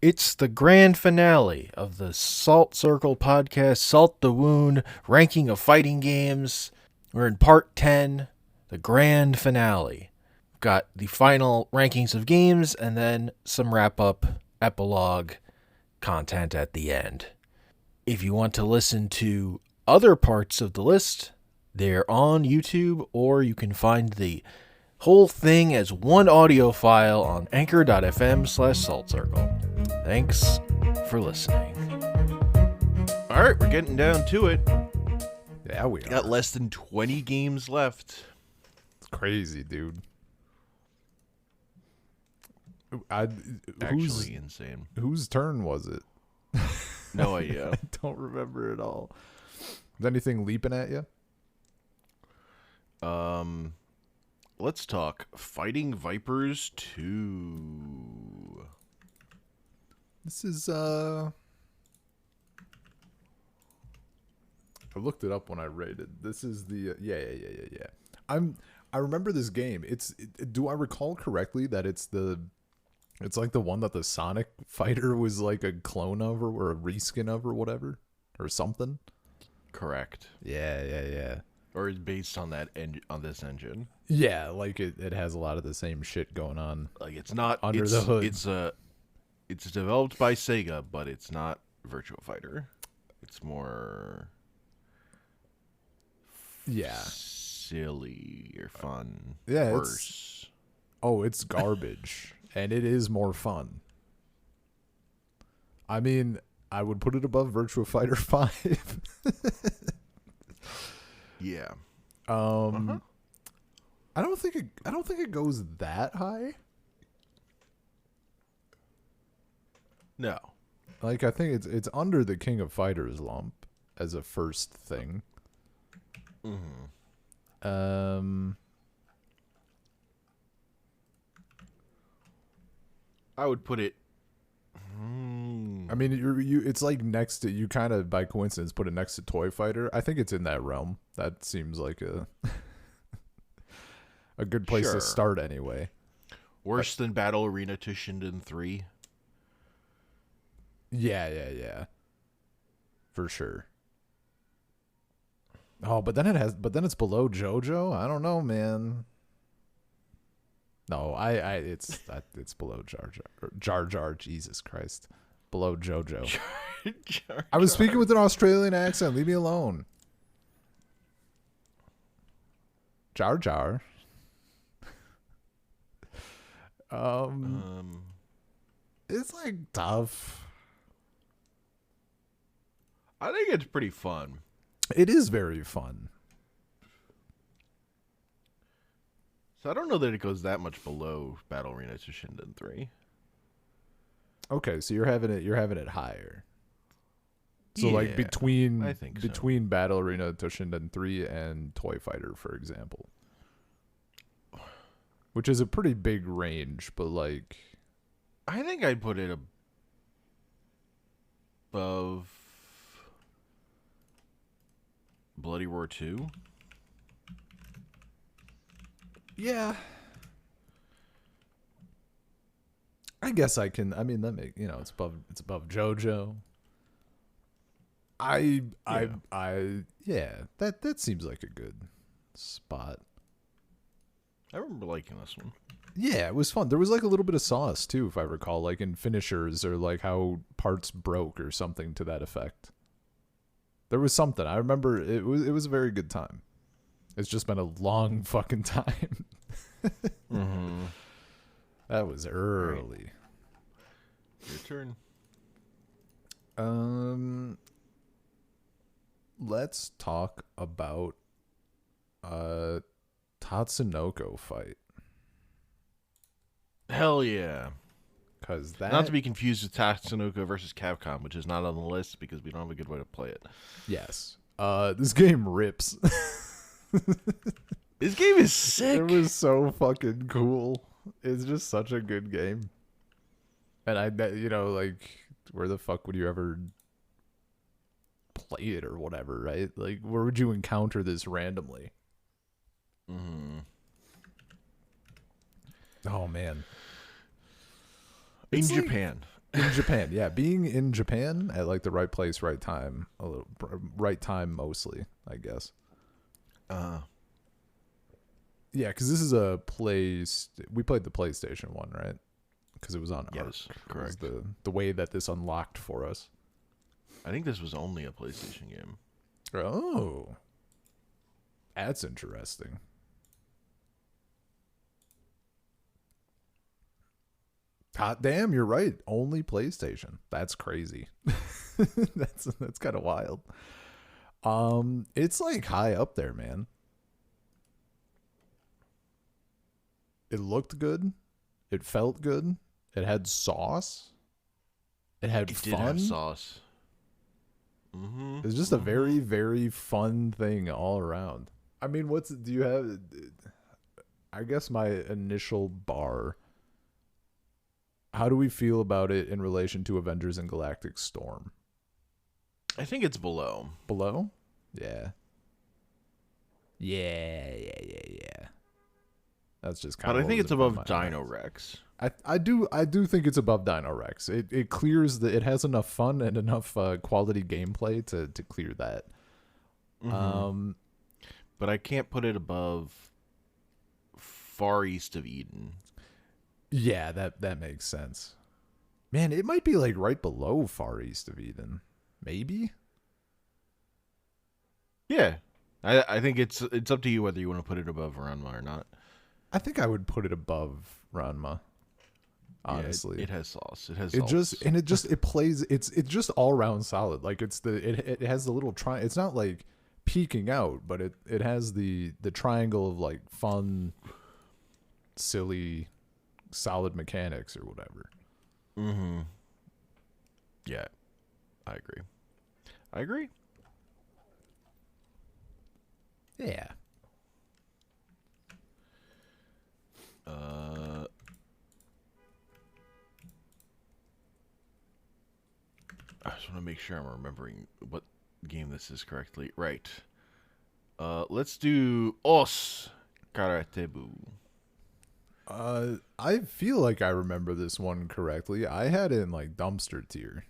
It's the grand finale of the Salt Circle podcast, Salt the Wound, ranking of fighting games. We're in part 10, the grand finale. We've got the final rankings of games and then some wrap-up epilogue content at the end. If you want to listen to other parts of the list, they're on YouTube, or you can find the whole thing as one audio file on anchor.fm/saltcircle. Thanks for listening. All right, we're getting down to it. Yeah, we got less than 20 games left. It's crazy, dude. Actually insane. Whose turn was it? No idea. I don't remember at all. Is anything leaping at you? Let's talk Fighting Vipers 2. This is I looked it up when I rated. This is the yeah. I remember this game. Do I recall correctly that it's like the one that the Sonic fighter was like a clone of or a reskin of or whatever or something? Correct. Yeah. Or is based on that on this engine. Yeah, like it has a lot of the same shit going on. Like it's not under the hood. It's developed by Sega, but it's not Virtua Fighter. It's more silly or fun. Yeah, worse. It's garbage, and it is more fun. I mean, I would put it above Virtua Fighter 5. Yeah. I don't think it goes that high. No. Like, I think it's under the King of Fighters lump as a first thing. I would put it. I mean, it's like next to, you kind of by coincidence put it next to Toy Fighter. I think it's in that realm. That seems like a good place to start anyway. Worse than Battle Arena to Shinden 3. Yeah. For sure. Oh, but then it's below JoJo. I don't know, man. No, it's below Jar Jar. Jesus Christ, below JoJo. Jar. I was speaking with an Australian accent. Leave me alone. Jar Jar. It's like tough. I think it's pretty fun. It is very fun. So I don't know that it goes that much below Battle Arena to Shinden 3. Okay, so you're having it higher. So yeah, like between Battle Arena to Shinden 3 and Toy Fighter, for example. Which is a pretty big range, but like I think I'd put it above Bloody Roar 2. Yeah. I guess I can. I mean, it's above JoJo. That seems like a good spot. I remember liking this one. Yeah, it was fun. There was like a little bit of sauce too, if I recall, like in finishers or like how parts broke or something to that effect. There was something. I remember it was a very good time. It's just been a long fucking time. That was early. Your turn. Let's talk about Tatsunoko Fight. Hell yeah. Not to be confused with Tatsunoko versus Capcom, which is not on the list because we don't have a good way to play it. Yes. This game rips. This game is sick. It was so fucking cool. It's just such a good game. And like, where the fuck would you ever play it or whatever, right? Like, where would you encounter this randomly? Oh, man. In Japan. In Japan, yeah, being in Japan at like the right place, right time, right time mostly, I guess. Yeah, because this is a place we played the PlayStation one, right? Because it was on Yes, Arc. correct. It was the way that this unlocked for us. I think this was only a PlayStation game. Oh, that's interesting. Hot damn, you're right. Only PlayStation. That's crazy. That's kind of wild. It's like high up there, man. It looked good. It felt good. It had sauce. It had It fun. did have sauce. Mm-hmm. It's just a very, very fun thing all around. I mean, do you have? I guess my initial bar. How do we feel about it in relation to Avengers and Galactic Storm? I think it's below. Below? Yeah. Yeah. That's just kind But of. I think it's above Dino Rex. I do think it's above Dino Rex. It clears it has enough fun and enough quality gameplay to clear that. Mm-hmm. But I can't put it above Far East of Eden. Yeah, that makes sense. Man, it might be like right below Far East of Eden. Maybe? Yeah. I think it's up to you whether you want to put it above Ranma or not. I think I would put it above Ranma. Honestly. Yeah, it has sauce. It has it sauce. it plays it's just all round solid. Like it has the little it's not like peeking out, but it has the triangle of like fun, silly, solid mechanics or whatever. Mm-hmm. Yeah. I agree. Yeah. I just want to make sure I'm remembering what game this is correctly. Right. Let's do Os Karatebu. I feel like I remember this one correctly. I had it in like dumpster tier.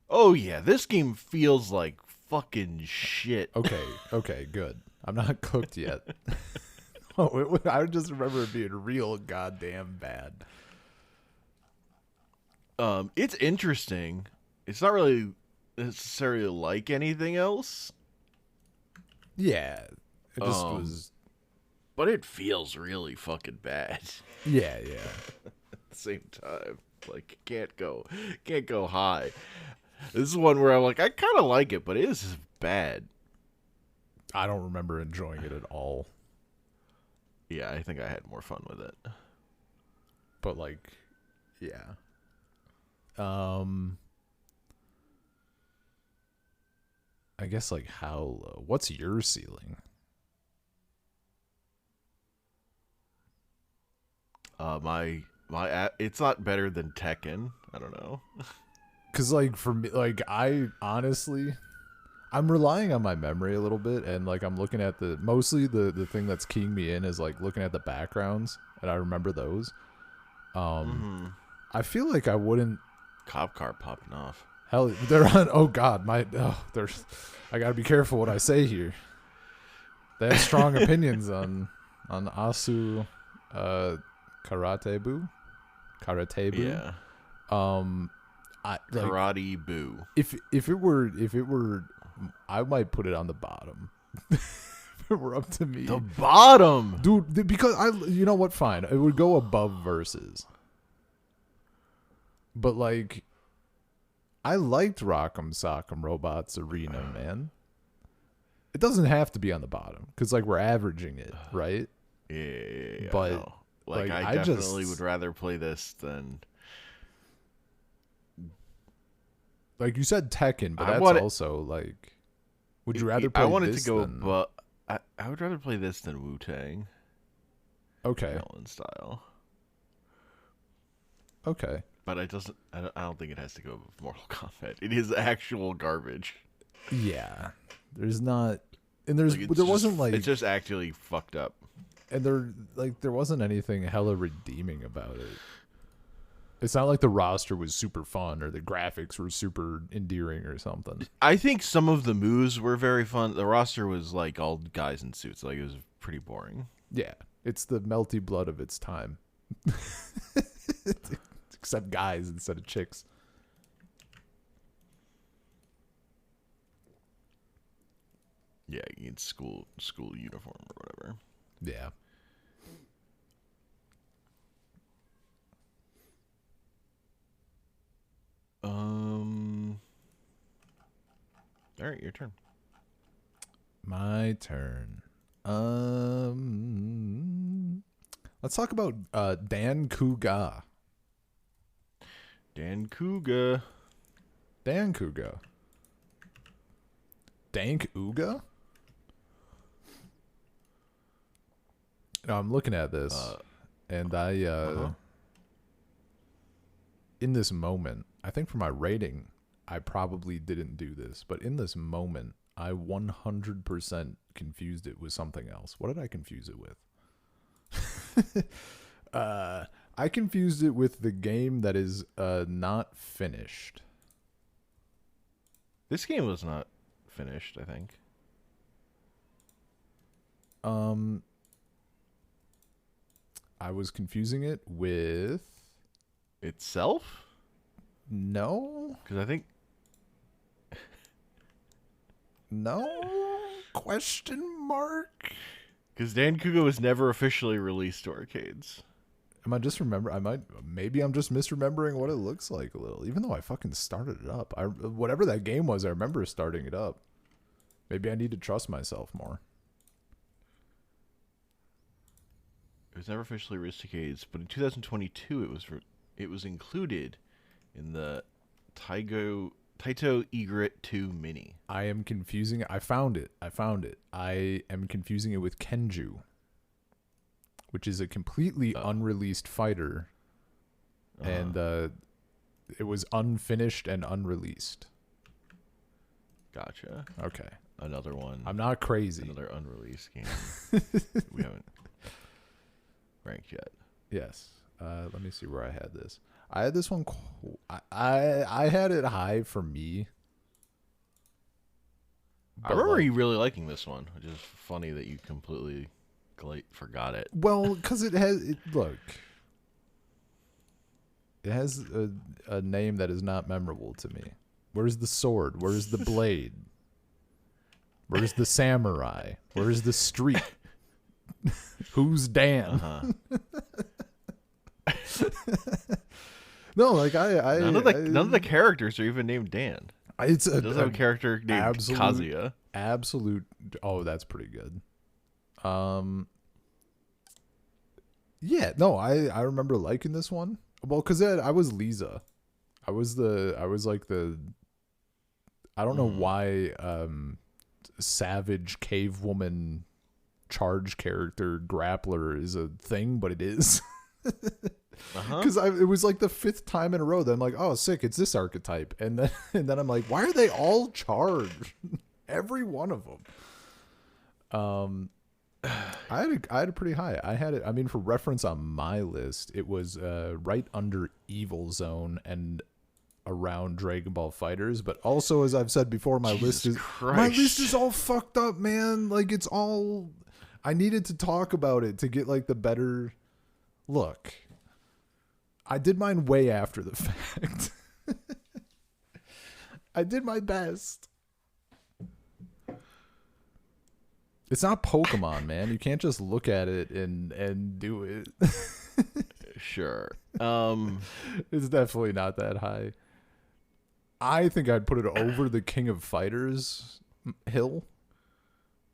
Oh yeah, this game feels like fucking shit. Okay, good. I'm not cooked yet. I just remember it being real goddamn bad. It's interesting. It's not really necessarily like anything else. Yeah, it just was. But it feels really fucking bad. Yeah. At the same time, like can't go high. This is one where I'm like, I kind of like it, but it is bad. I don't remember enjoying it at all. Yeah, I think I had more fun with it. But like, yeah. I guess like how low? What's your ceiling? My it's not better than Tekken. I don't know. Cause like for me, like I honestly, I'm relying on my memory a little bit, and like I'm looking at mostly the thing that's keying me in is like looking at the backgrounds, and I remember those. I feel like I wouldn't. Cop car popping off. Hell, they're on. Oh God, there's. I gotta be careful what I say here. They have strong opinions on Ossu, Karatebu. Yeah. Karatebu. If it were, I might put it on the bottom. If it were up to me, The bottom, dude. Because you know what? Fine, it would go above Versus. But like, I liked Rock'em Sock'em Robots Arena, man. It doesn't have to be on the bottom because like we're averaging it, right? Yeah. But no. Like I definitely would rather play this than. Like you said, Tekken, but that's also like. Would you rather play? I wanted this to go, than... but I would rather play this than Wu-Tang. Okay. Villain style. Okay. But I don't think it has to go with Mortal Kombat. It is actual garbage. Yeah. There's not, and there it's wasn't like it's just actually fucked up. And there wasn't anything hella redeeming about it. It's not like the roster was super fun or the graphics were super endearing or something. I think some of the moves were very fun. The roster was like all guys in suits. Like it was pretty boring. Yeah, it's the melty blood of its time. Except guys instead of chicks. Yeah, you need school uniform or whatever. Yeah. All right, your turn. My turn. Let's talk about Dan Kuga. Dan Kuga. Dan Kuga. Dank Uga? No, I'm looking at this, and I, in this moment, I think for my rating, I probably didn't do this, but in this moment, I 100% confused it with something else. What did I confuse it with? I confused it with the game that is not finished. This game was not finished, I think. I was confusing it with Itself? no. Because I think No? Question mark? because Dan Kuga was never officially released to arcades. Am I just maybe I'm just misremembering what it looks like a little, even though I fucking started it up. Whatever that game was, I remember starting it up. Maybe I need to trust myself more. It was never officially released to arcades, but in 2022 it was included in the Taito Egret 2 Mini. I am confusing it. I found it. I am confusing it with Kenju, which is a completely unreleased fighter. And it was unfinished and unreleased. Gotcha. Okay. Another one. I'm not crazy. Another unreleased game. We haven't ranked yet. Yes. Let me see where I had this. I had this one. I had it high for me. I remember you really liking this one, which is funny that you completely forgot it. Well, because it has look. It has a name that is not memorable to me. Where's the sword? Where's the blade? Where's the samurai? Where's the street? Who's Dan? No, like none of the characters are even named Dan. It doesn't have a character named Kazuya. Absolute. Oh, that's pretty good. Yeah, no, I remember liking this one. Well, because I was Lisa. I was like the. I don't know why savage cave woman charge character grappler is a thing, but it is. Because it was like the 5th time in a row that I'm like, oh, sick, it's this archetype, and then I'm like, why are they all charged? Every one of them. I had it pretty high. I had it. I mean, for reference on my list, it was right under Evil Zone and around Dragon Ball Fighters. But also, as I've said before, my list is all fucked up, man. Like it's all. I needed to talk about it to get like the better look. I did mine way after the fact. I did my best. It's not Pokemon, man. You can't just look at it and do it. Sure. It's definitely not that high. I think I'd put it over the King of Fighters hill.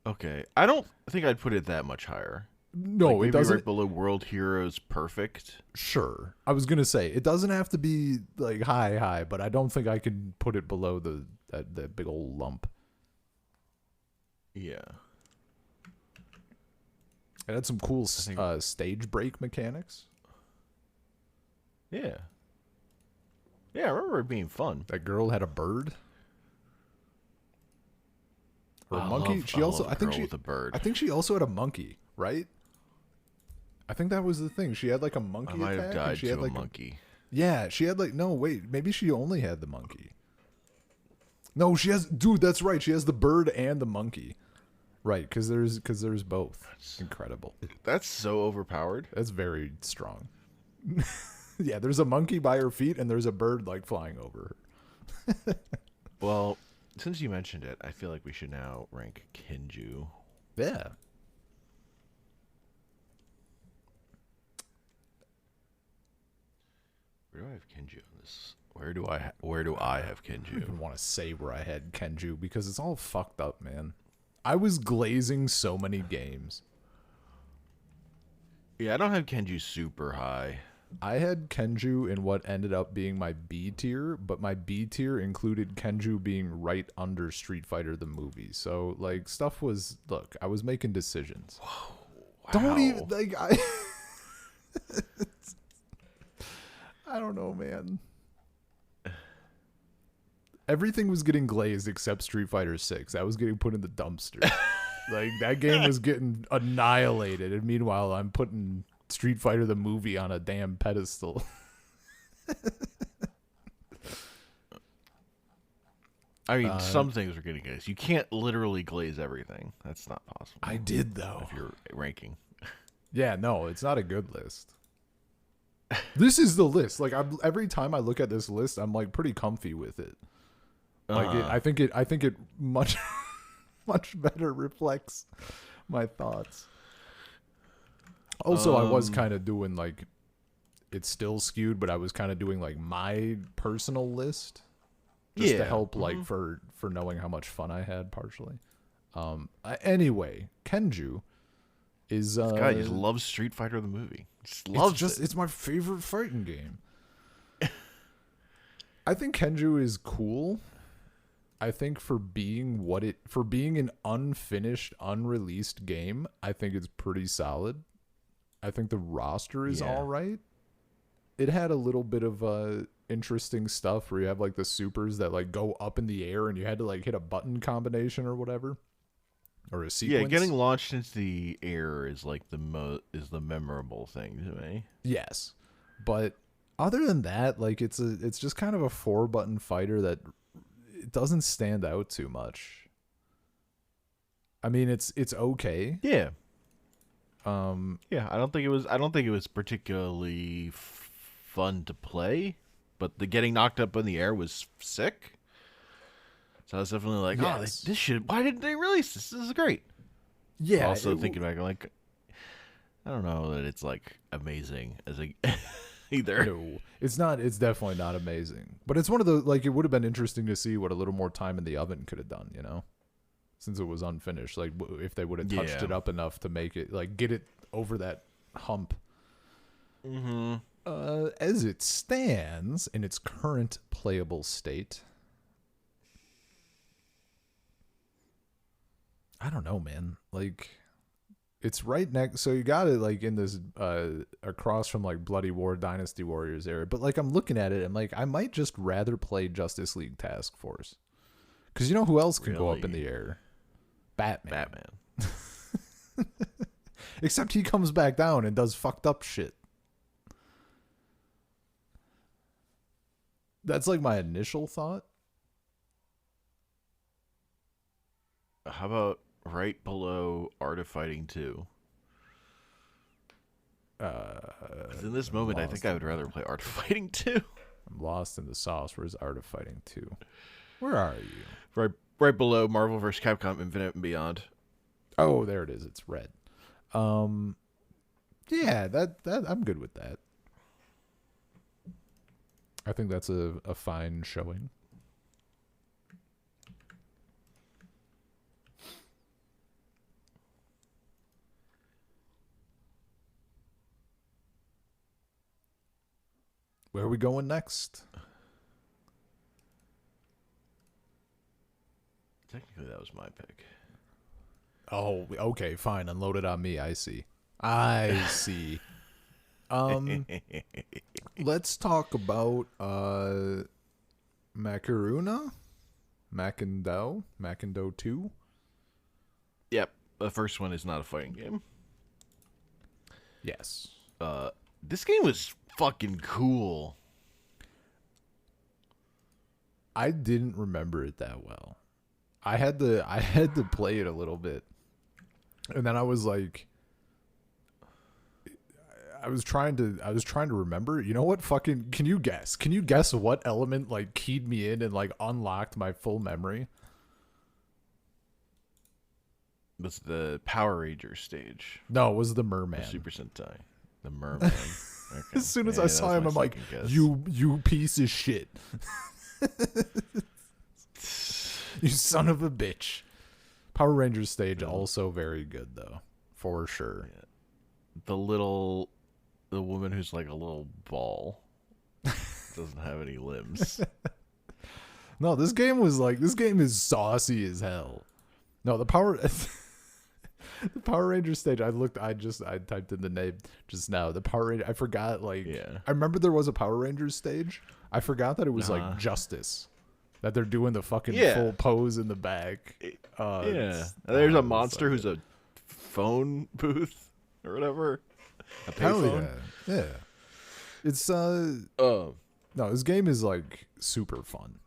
Okay. I don't think I'd put it that much higher. No, like it doesn't. Right below World Heroes Perfect. Sure. I was going to say, it doesn't have to be like high, but I don't think I could put it below that big old lump. Yeah. It had some cool stage break mechanics. Yeah. Yeah, I remember it being fun. That girl had a bird. Or a monkey. I think she also had a monkey, right? I think that was the thing. She had like a monkey I might attack. have died she to had a like monkey. Yeah, she had like no wait, maybe she only had the monkey. No, she has dude. That's right. She has the bird and the monkey. Right, because there's both. Incredible. That's so overpowered. That's very strong. Yeah, there's a monkey by her feet and there's a bird like flying over her. Well, since you mentioned it, I feel like we should now rank Kenju. Yeah. Where do I have Kenju on this? Where do I have I don't Kenju? even want to say where I had Kenju because it's all fucked up, man. I was glazing so many games. Yeah, I don't have Kenju super high. I had Kenju in what ended up being my B tier, but my B tier included Kenju being right under Street Fighter the movie. So like stuff was I was making decisions. Whoa, wow. Don't even like I don't know, man. Everything was getting glazed except Street Fighter 6. That was getting put in the dumpster. Like that game was getting annihilated, and meanwhile I'm putting Street Fighter the movie on a damn pedestal. I mean, some things are getting glazed. You can't literally glaze everything. That's not possible. I did though. If you're ranking. Yeah, no, it's not a good list. This is the list. Like every time I look at this list, I'm like pretty comfy with it. Like I think it much better reflects my thoughts. Also, I was kind of doing like it's still skewed, but I was kind of doing like my personal list just to help like for knowing how much fun I had partially. Anyway, Kenju is this guy just loves Street Fighter the movie. Just loves it. It's my favorite fighting game. I think Kenju is cool. I think for being an unfinished, unreleased game, I think it's pretty solid. I think the roster is all right. It had a little bit of interesting stuff where you have like the supers that like go up in the air and you had to like hit a button combination or whatever. Or a sequence. Yeah, getting launched into the air is like the memorable thing to me. Yes. But other than that, like it's just kind of a 4-button fighter that it doesn't stand out too much. I mean, it's okay. Yeah. Yeah, I don't think it was particularly fun to play, but the getting knocked up in the air was sick. So I was definitely like, why didn't they release this? This is great. Yeah. Also thinking back, like, I don't know that it's like amazing as a either. No, it's not. It's definitely not amazing. But it's one of the like. It would have been interesting to see what a little more time in the oven could have done. You know, since it was unfinished. Like if they would have touched it up enough to make it like get it over that hump. Mm-hmm. As it stands in its current playable state. I don't know, man. Like, it's right next. So you got it like in this across from like Bloody War, Dynasty Warriors area. But like I'm looking at it, and like I might just rather play Justice League Task Force, because you know who else can go up in the air? Batman. Except he comes back down and does fucked up shit. That's like my initial thought. How about right below Art of Fighting 2? In this moment, I think I would rather play Art of Fighting 2. I'm lost in the sauce. Where's Art of Fighting 2? Where are you? Right below Marvel vs. Capcom Infinite and Beyond. Oh, there it is. It's red. Yeah, that I'm good with that. I think that's a fine showing. Where are we going next? Technically, that was my pick. Oh, okay, fine. Unload it on me. I see. Let's talk about Makeruna, Makendou 2. Yep, the first one is not a fighting game. Yes. This game was fucking cool. I didn't remember it that well. I had to play it a little bit, and then I was like, I was trying to remember. You know what? Fucking, can you guess? Can you guess what element like keyed me in and like unlocked my full memory? Was the Power Ranger stage? No, it was the merman. Super Sentai. The merman. Okay. As soon as I saw him, I'm like, you piece of shit. You son of a bitch. Power Rangers stage also very good though, for sure. Yeah. The woman who's like a little ball doesn't have any limbs. No, this game is saucy as hell. No, the Power Ranger stage. I typed in the name just now. The Power Ranger. I forgot. Like, I remember there was a Power Rangers stage. I forgot that it was like Justice. That they're doing the fucking full pose in the back. There's a monster who's a phone booth or whatever. A payphone. Yeah. It's no, this game is like super fun.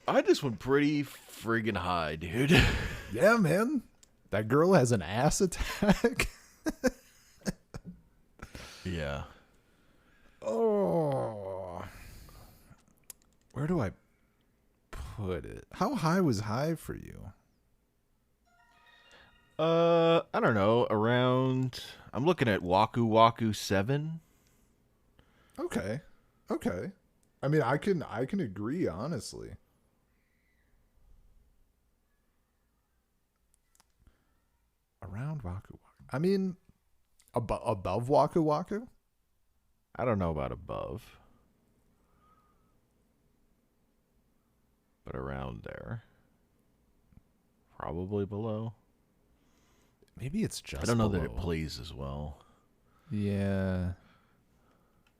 I just went pretty friggin' high, dude. Yeah, man. That girl has an ass attack. Yeah. Oh. Where do I put it? How high was high for you? I don't know. Around, I'm looking at Waku Waku 7. Okay. I mean, I can agree, honestly. Around Waku Waku. I mean, above Waku Waku? I don't know about above. But around there. Probably below. Maybe it's just I don't know below. that it plays as well. Yeah.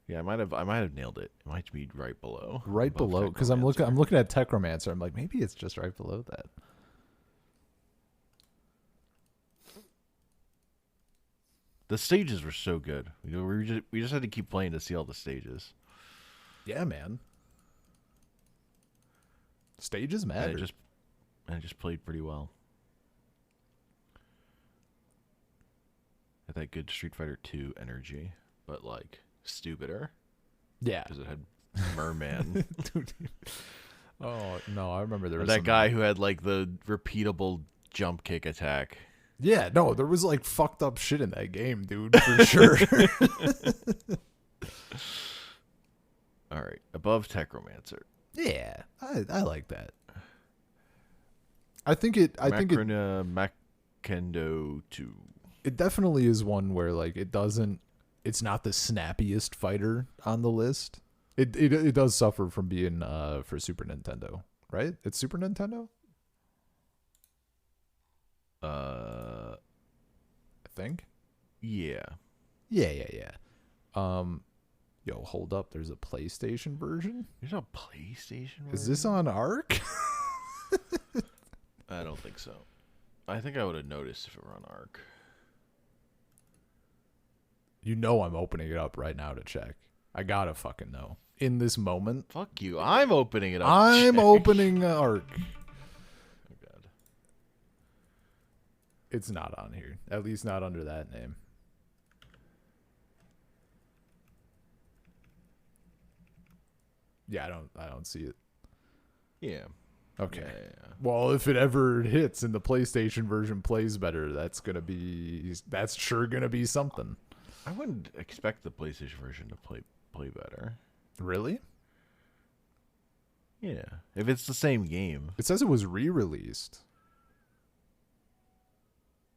Yeah, I might have nailed it. It might be right below. Right below, because I'm looking at Techromancer. I'm like, maybe it's just right below that. The stages were so good. We just had to keep playing to see all the stages. Yeah, man. Stages matter. And it just played pretty well. Had that good Street Fighter 2 energy, but like stupider. Yeah, because it had Merman. Oh no, I remember there was that guy who had like the repeatable jump kick attack. Yeah, no, there was like fucked up shit in that game, dude, for sure. All right, above Techromancer. Yeah, I like that. I think Makeruna Makendou 2. It definitely is one where like it's not the snappiest fighter on the list. It does suffer from being for Super Nintendo, right? It's Super Nintendo? I think. Yeah. Yeah. Yo, hold up. There's a PlayStation version? There's a PlayStation version? Is this on Arc? I don't think so. I think I would have noticed if it were on Arc. You know I'm opening it up right now to check. I gotta fucking know. In this moment. Fuck you. I'm opening it up. I'm opening Arc. Oh, God. It's not on here. At least not under that name. Yeah, I don't see it. Yeah. Okay. Yeah. Well, if it ever hits and the PlayStation version plays better, that's sure gonna be something. I wouldn't expect the PlayStation version to play better. Really? Yeah. If it's the same game. It says it was re-released.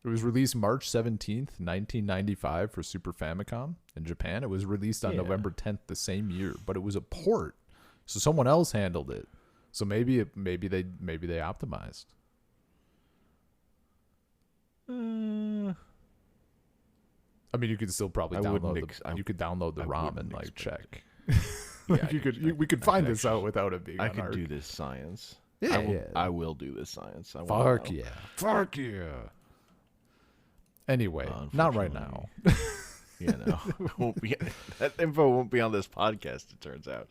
It was released March 17th, 1995 for Super Famicom in Japan. It was released on November 10th the same year, but it was a port. So someone else handled it. So maybe they optimized. I mean, you could still probably download the ROM and like check. Yeah, we could find this out without it being. I on could Arc. do this science. Yeah, I will do this science. Fuck yeah. Anyway, not right now. Yeah, no, won't be. That info won't be on this podcast. It turns out.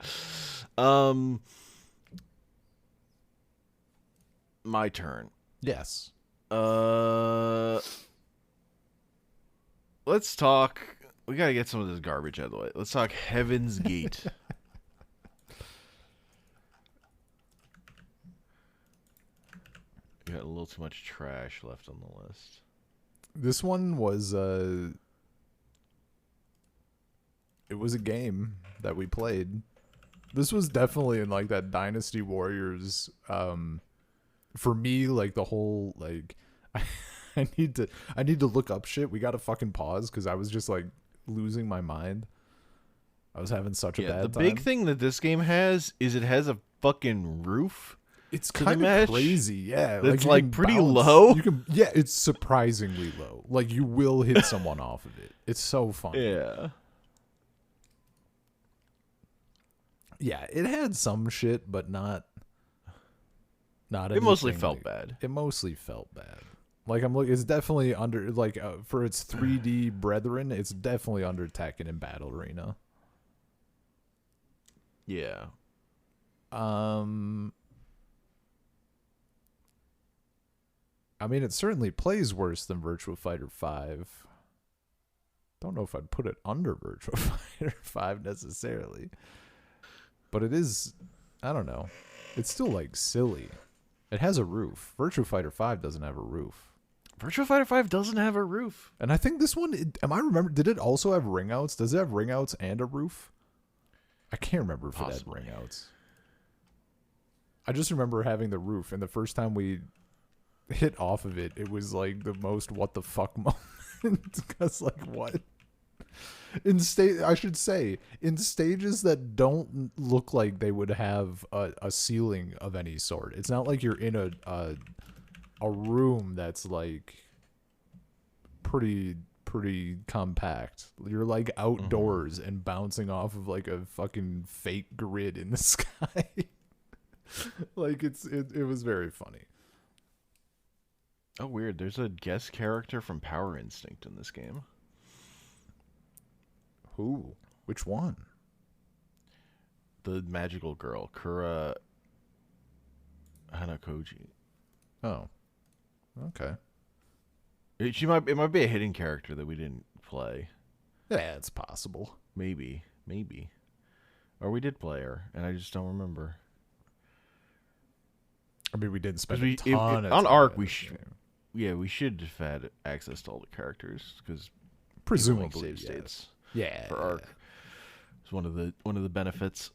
My turn. Yes. Let's talk. We gotta get some of this garbage out of the way. Let's talk Heaven's Gate. We got a little too much trash left on the list. This one was it was a game that we played. This was definitely in like that Dynasty Warriors. For me, like the whole like, I need to look up shit. We got to fucking pause because I was just like losing my mind. I was having such a bad time. The big thing that this game has is it has a fucking roof. It's kind of crazy, yeah. It's like pretty low. Yeah, it's surprisingly low. Like you will hit someone off of it. It's so funny. Yeah. Yeah, it had some shit, but not. It mostly felt bad. It mostly felt bad. Like I'm looking, it's definitely under like for its 3D brethren, it's definitely under Tekken and Battle Arena. Yeah. I mean, it certainly plays worse than Virtua Fighter 5. Don't know if I'd put it under Virtua Fighter 5 necessarily. But it is, I don't know. It's still like silly. It has a roof. Virtua Fighter 5 doesn't have a roof. Virtua Fighter 5 doesn't have a roof. And I think this one, did it also have ring outs? Does it have ring outs and a roof? I can't remember if it had ring outs. I just remember having the roof, and the first time we hit off of it, it was like the most what the fuck moment. Because like what? I should say in stages that don't look like they would have a ceiling of any sort. It's not like you're in a room that's like pretty compact. You're like outdoors and bouncing off of like a fucking fake grid in the sky. Like it was very funny. Oh, weird. There's a guest character from Power Instinct in this game. Who? Which one? The magical girl, Kura Hanakoji. Oh. Okay. It might be a hidden character that we didn't play. Yeah, it's possible. Maybe. Or we did play her, and I just don't remember. I mean, we didn't spend a ton of on time Arc. We should have had access to all the characters because presumably save states. Yeah, for Arc. It's one of the benefits.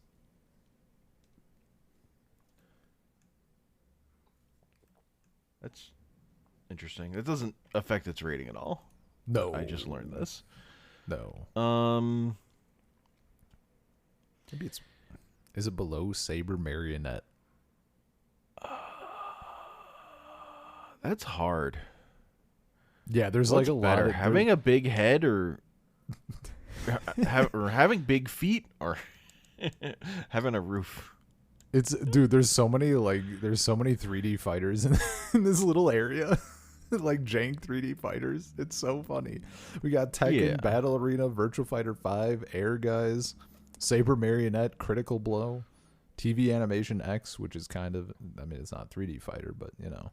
That's interesting. It doesn't affect its rating at all. No, I just learned this. No. Maybe is it below Saber Marionette? That's hard. Yeah, there's What's like a better, lot of having a big head or having big feet or having a roof. There's so many 3D fighters in this little area. Like jank 3D fighters. It's so funny. We got Tekken, Battle Arena, Virtua Fighter 5, Air Guys, Saber Marionette, Critical Blow, TV Animation X, which is kind of, I mean, it's not 3D fighter, but you know.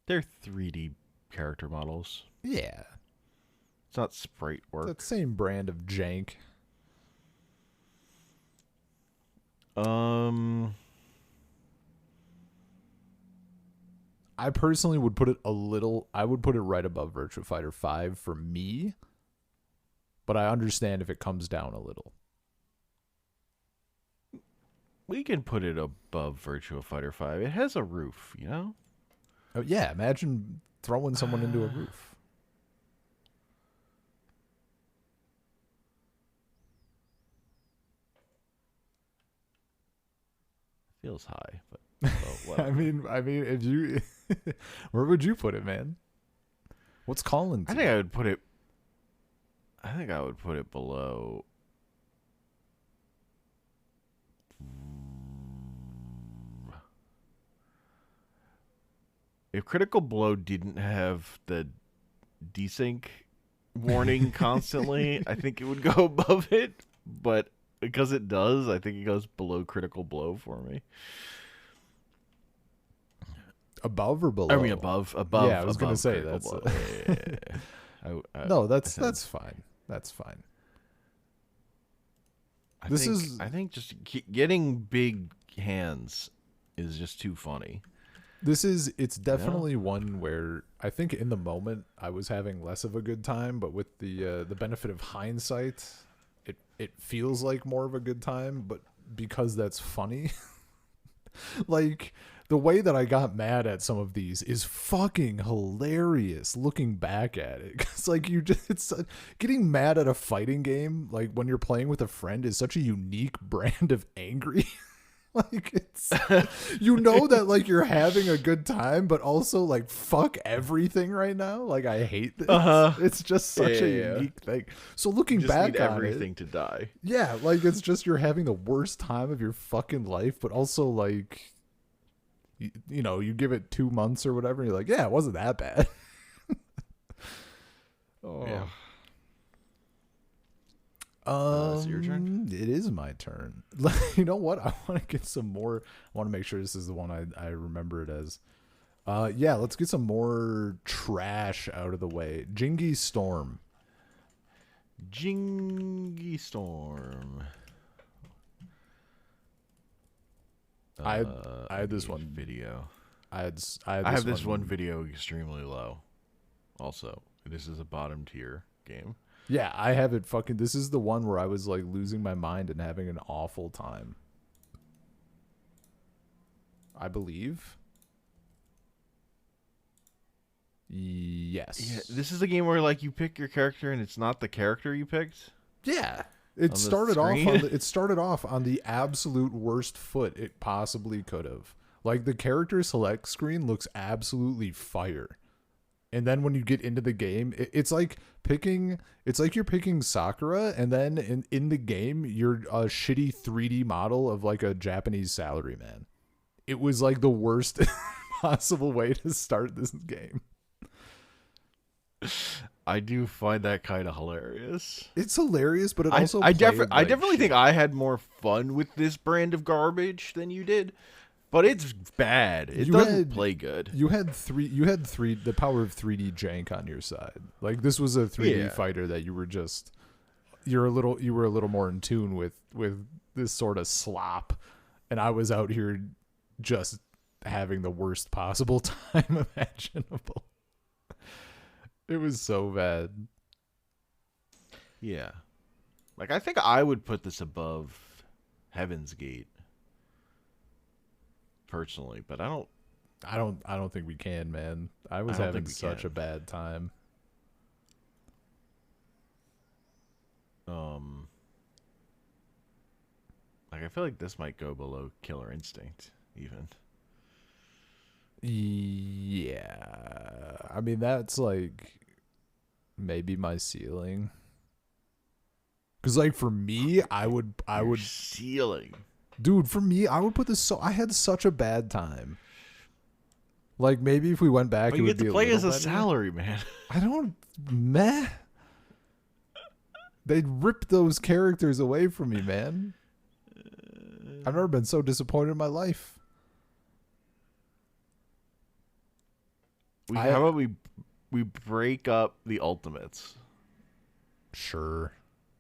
They're 3D character models. Yeah. It's not sprite work. That same brand of jank. I personally would put it I would put it right above Virtua Fighter 5 for me. But I understand if it comes down a little. We can put it above Virtua Fighter 5. It has a roof, you know? Oh, yeah, imagine throwing someone into a roof. Feels high, but well, I mean, if you, where would you put it, man? What's calling to I think I would put it below. If Critical Blow didn't have the desync warning constantly, I think it would go above it. But because it does, I think it goes below Critical Blow for me. Above or below? I mean, above. Yeah, I was gonna say critical that's. blow. No, that's fine. That's fine. I think just getting big hands is just too funny. It's definitely one where I think in the moment I was having less of a good time, but with the benefit of hindsight, it feels like more of a good time, but because that's funny. Like the way that I got mad at some of these is fucking hilarious looking back at it. Cuz like getting mad at a fighting game like when you're playing with a friend is such a unique brand of angry. Like it's that like you're having a good time, but also like fuck everything right now. Like I hate this. It's just such a unique thing. So looking back need on everything to die. Yeah, like it's just you're having the worst time of your fucking life, but also like you give it 2 months or whatever, and you're like, yeah, it wasn't that bad. Yeah. Is it your turn? It is my turn. You know what? I want to get some more. I want to make sure this is the one I remember it as. Yeah, let's get some more trash out of the way. Jingi Storm. Jingi Storm. I had this one video. I have this one video extremely low. Also, this is a bottom tier game. Yeah, I have it fucking. This is the one where I was like losing my mind and having an awful time. I believe. Yes. Yeah, this is a game where like you pick your character and it's not the character you picked. Yeah. It started off on the absolute worst foot it possibly could have. Like the character select screen looks absolutely fire. And then when you get into the game, it's like you're picking Sakura, and then in the game you're a shitty 3D model of like a Japanese salaryman. It was like the worst possible way to start this game. I do find that kind of hilarious. It's hilarious, but it also I definitely think I had more fun with this brand of garbage than you did. But it's bad. It doesn't play good. You had the power of 3D jank on your side. Like this was a 3D fighter that you were a little more in tune with this sort of slop, and I was out here just having the worst possible time imaginable. It was so bad. Yeah. Like I think I would put this above Heaven's Gate. Personally, but I don't think we can, man. I was having such a bad time. Like I feel like this might go below Killer Instinct even. Yeah. I mean that's like maybe my ceiling. Cuz like for me, I would ceiling. Dude, for me, I would put this I had such a bad time. Like maybe if we went back, it would be a little better. You get to play as a salary man. I don't They'd rip those characters away from me, man. I've never been so disappointed in my life. How about we break up the ultimates? Sure.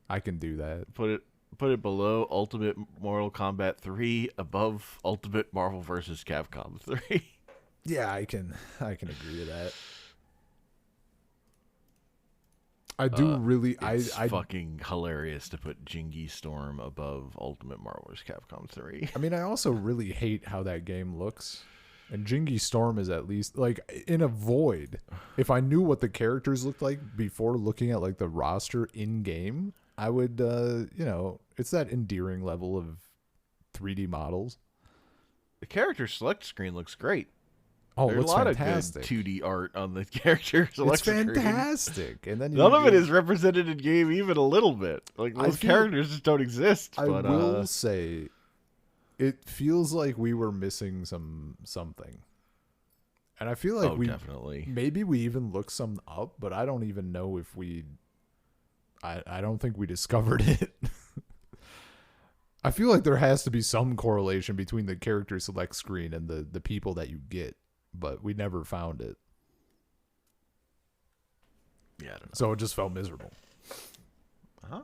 I can do that. Put it below Ultimate Mortal Kombat 3, above Ultimate Marvel vs. Capcom 3. Yeah, I can agree to that. I do really. It's fucking hilarious to put Jingi Storm above Ultimate Marvel vs. Capcom 3. I mean, I also really hate how that game looks. And Jingi Storm is at least like in a void. If I knew what the characters looked like before looking at like the roster in game, I would, it's that endearing level of 3D models. The character select screen looks great. Oh, there's it's a lot fantastic. of good 2D art on the character select screen. It's fantastic. And then none of it is represented in game even a little bit. Like those characters just don't exist. I will say, it feels like we were missing something. And I feel like definitely. Maybe we even looked some up, but I don't even know if I don't think we discovered it. I feel like there has to be some correlation between the character select screen and the people that you get. but we never found it. Yeah, I don't know. So it just felt miserable. Huh?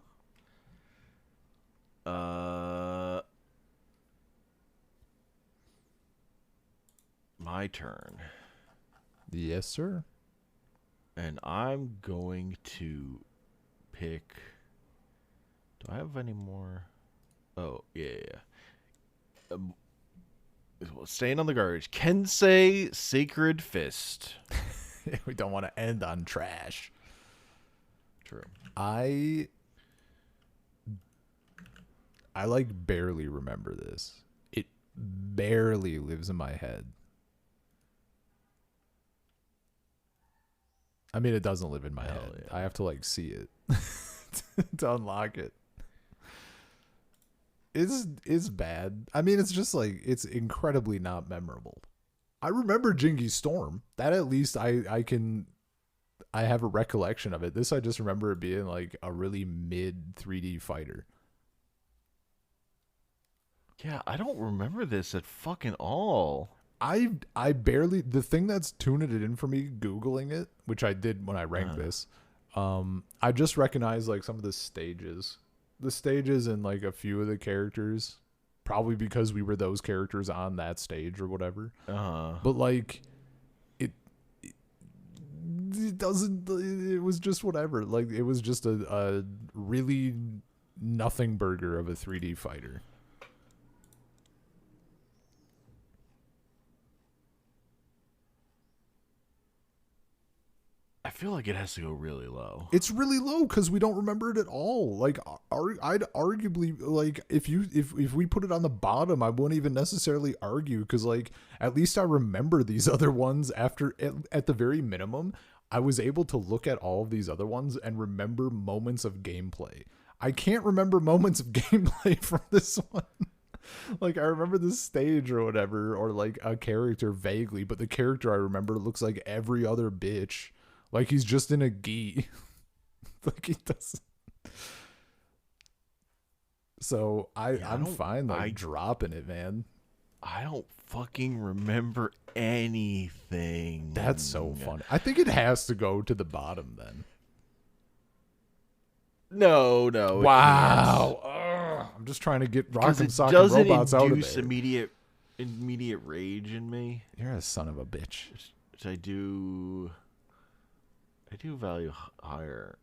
My turn. Yes, sir. And I'm going to pick... Do I have any more? Oh, yeah. Staying on the garbage. Kensei Sacred Fist. We don't want to end on trash. True. I like barely remember this. It barely lives in my head. I mean, it doesn't live in my head. Yeah. I have to like see it to unlock it. It's bad. I mean, it's just like it's incredibly not memorable. I remember Jingi Storm. That at least I have a recollection of it. This I just remember it being like a really mid 3D fighter. Yeah, I don't remember this at fucking all. I barely, the thing that's tuning it in for me, Googling it, which I did when I ranked this, I just recognized like some of the stages and like a few of the characters, probably because we were those characters on that stage or whatever. But like it doesn't, it was just whatever. Like it was just a really nothing burger of a 3D fighter. I feel like it has to go really low. It's really low because we don't remember it at all. Like, I'd arguably, like, if we put it on the bottom, I wouldn't even necessarily argue because, like, at least I remember these other ones after, at the very minimum, I was able to look at all of these other ones and remember moments of gameplay. I can't remember moments of gameplay from this one. Like, I remember this stage or whatever, or, like, a character vaguely, but the character I remember looks like every other bitch. Like he's just in a gi. Like he doesn't. So I'm fine like dropping it, man. I don't fucking remember anything. That's so funny. I think it has to go to the bottom then. No. Wow. I'm just trying to get Rock'em Sock'em Robots out of there. Immediate rage in me. You're a son of a bitch. Which I do value higher.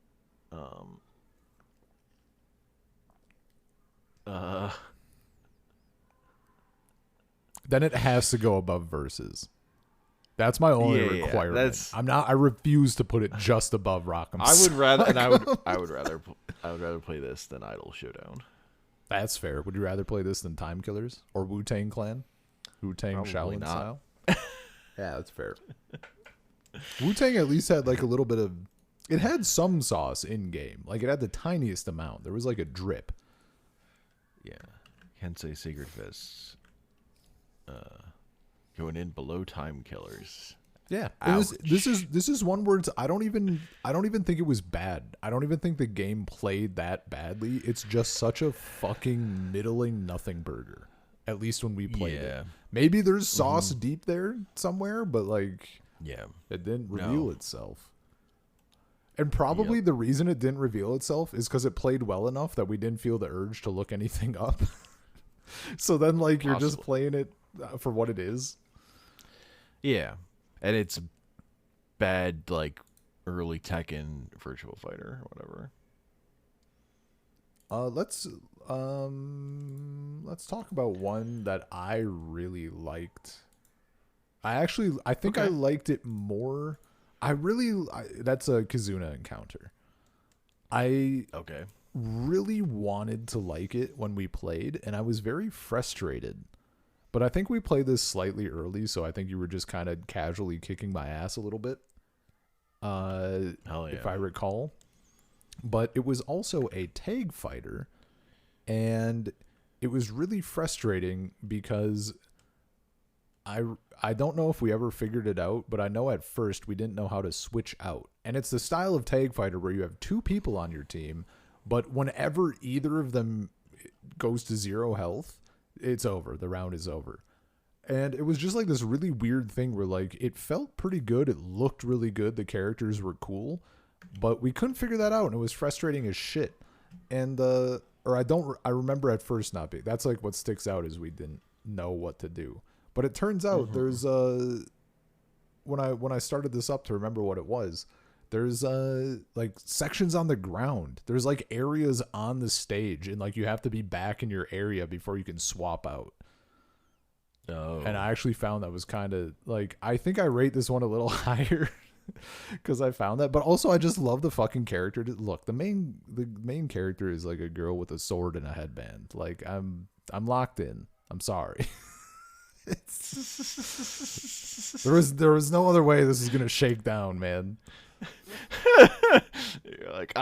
Then it has to go above Versus. That's my only requirement. Yeah, I refuse to put it just above Rock'em. I would rather, and I would rather play this than Idol Showdown. That's fair. Would you rather play this than Time Killers or Wu-Tang Clan? Wu-Tang Shaolin style? Yeah, that's fair. Wu-Tang at least had like a little bit of, it had some sauce in game. Like it had the tiniest amount. There was like a drip. Yeah. Kensei Sacred Fists. Going in below Time Killers. Yeah. This is one word I don't even think it was bad. I don't even think the game played that badly. It's just such a fucking middling nothing burger. At least when we played it. Maybe there's sauce deep there somewhere, but like it didn't reveal itself. And probably the reason it didn't reveal itself is because it played well enough that we didn't feel the urge to look anything up. So then like you're just playing it for what it is. Yeah. And it's bad like early Tekken Virtual Fighter or whatever. Let's talk about one that I really liked. I think I liked it more. That's a Kizuna Encounter. I really wanted to like it when we played, and I was very frustrated. But I think we played this slightly early, so I think you were just kind of casually kicking my ass a little bit. If I recall. But it was also a tag fighter, and it was really frustrating because I don't know if we ever figured it out, but I know at first we didn't know how to switch out. And it's the style of tag fighter where you have two people on your team, but whenever either of them goes to 0 health, it's over. The round is over. And it was just like this really weird thing where like it felt pretty good. It looked really good. The characters were cool, but we couldn't figure that out. And it was frustrating as shit. And, I remember at first not being, that's like what sticks out is we didn't know what to do. But it turns out there's, when I started this up to remember what it was, there's like sections on the ground. There's like areas on the stage and like you have to be back in your area before you can swap out. Oh. And I actually found that was kind of like, I think I rate this one a little higher because I found that, but also I just love the fucking character. Look, the main character is like a girl with a sword and a headband. Like I'm locked in. I'm sorry. There was no other way this is gonna shake down, man. You're like,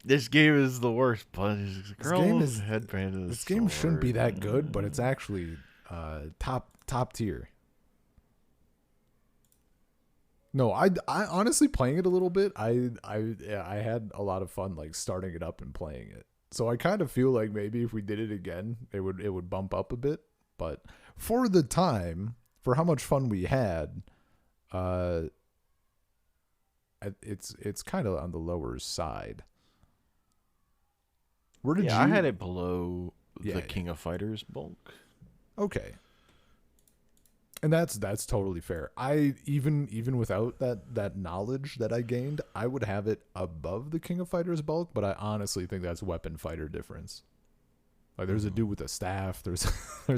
this game is the worst, but This game shouldn't be that good, but it's actually top tier. No, I honestly playing it a little bit. I had a lot of fun like starting it up and playing it. So I kind of feel like maybe if we did it again, it would bump up a bit. But for the time, for how much fun we had, it's kind of on the lower side. Where did you? I had it below the King of Fighters bulk. Okay. And that's totally fair. I even without that knowledge that I gained, I would have it above the King of Fighters bulk, but I honestly think that's weapon fighter difference. Like there's a dude with a staff, there's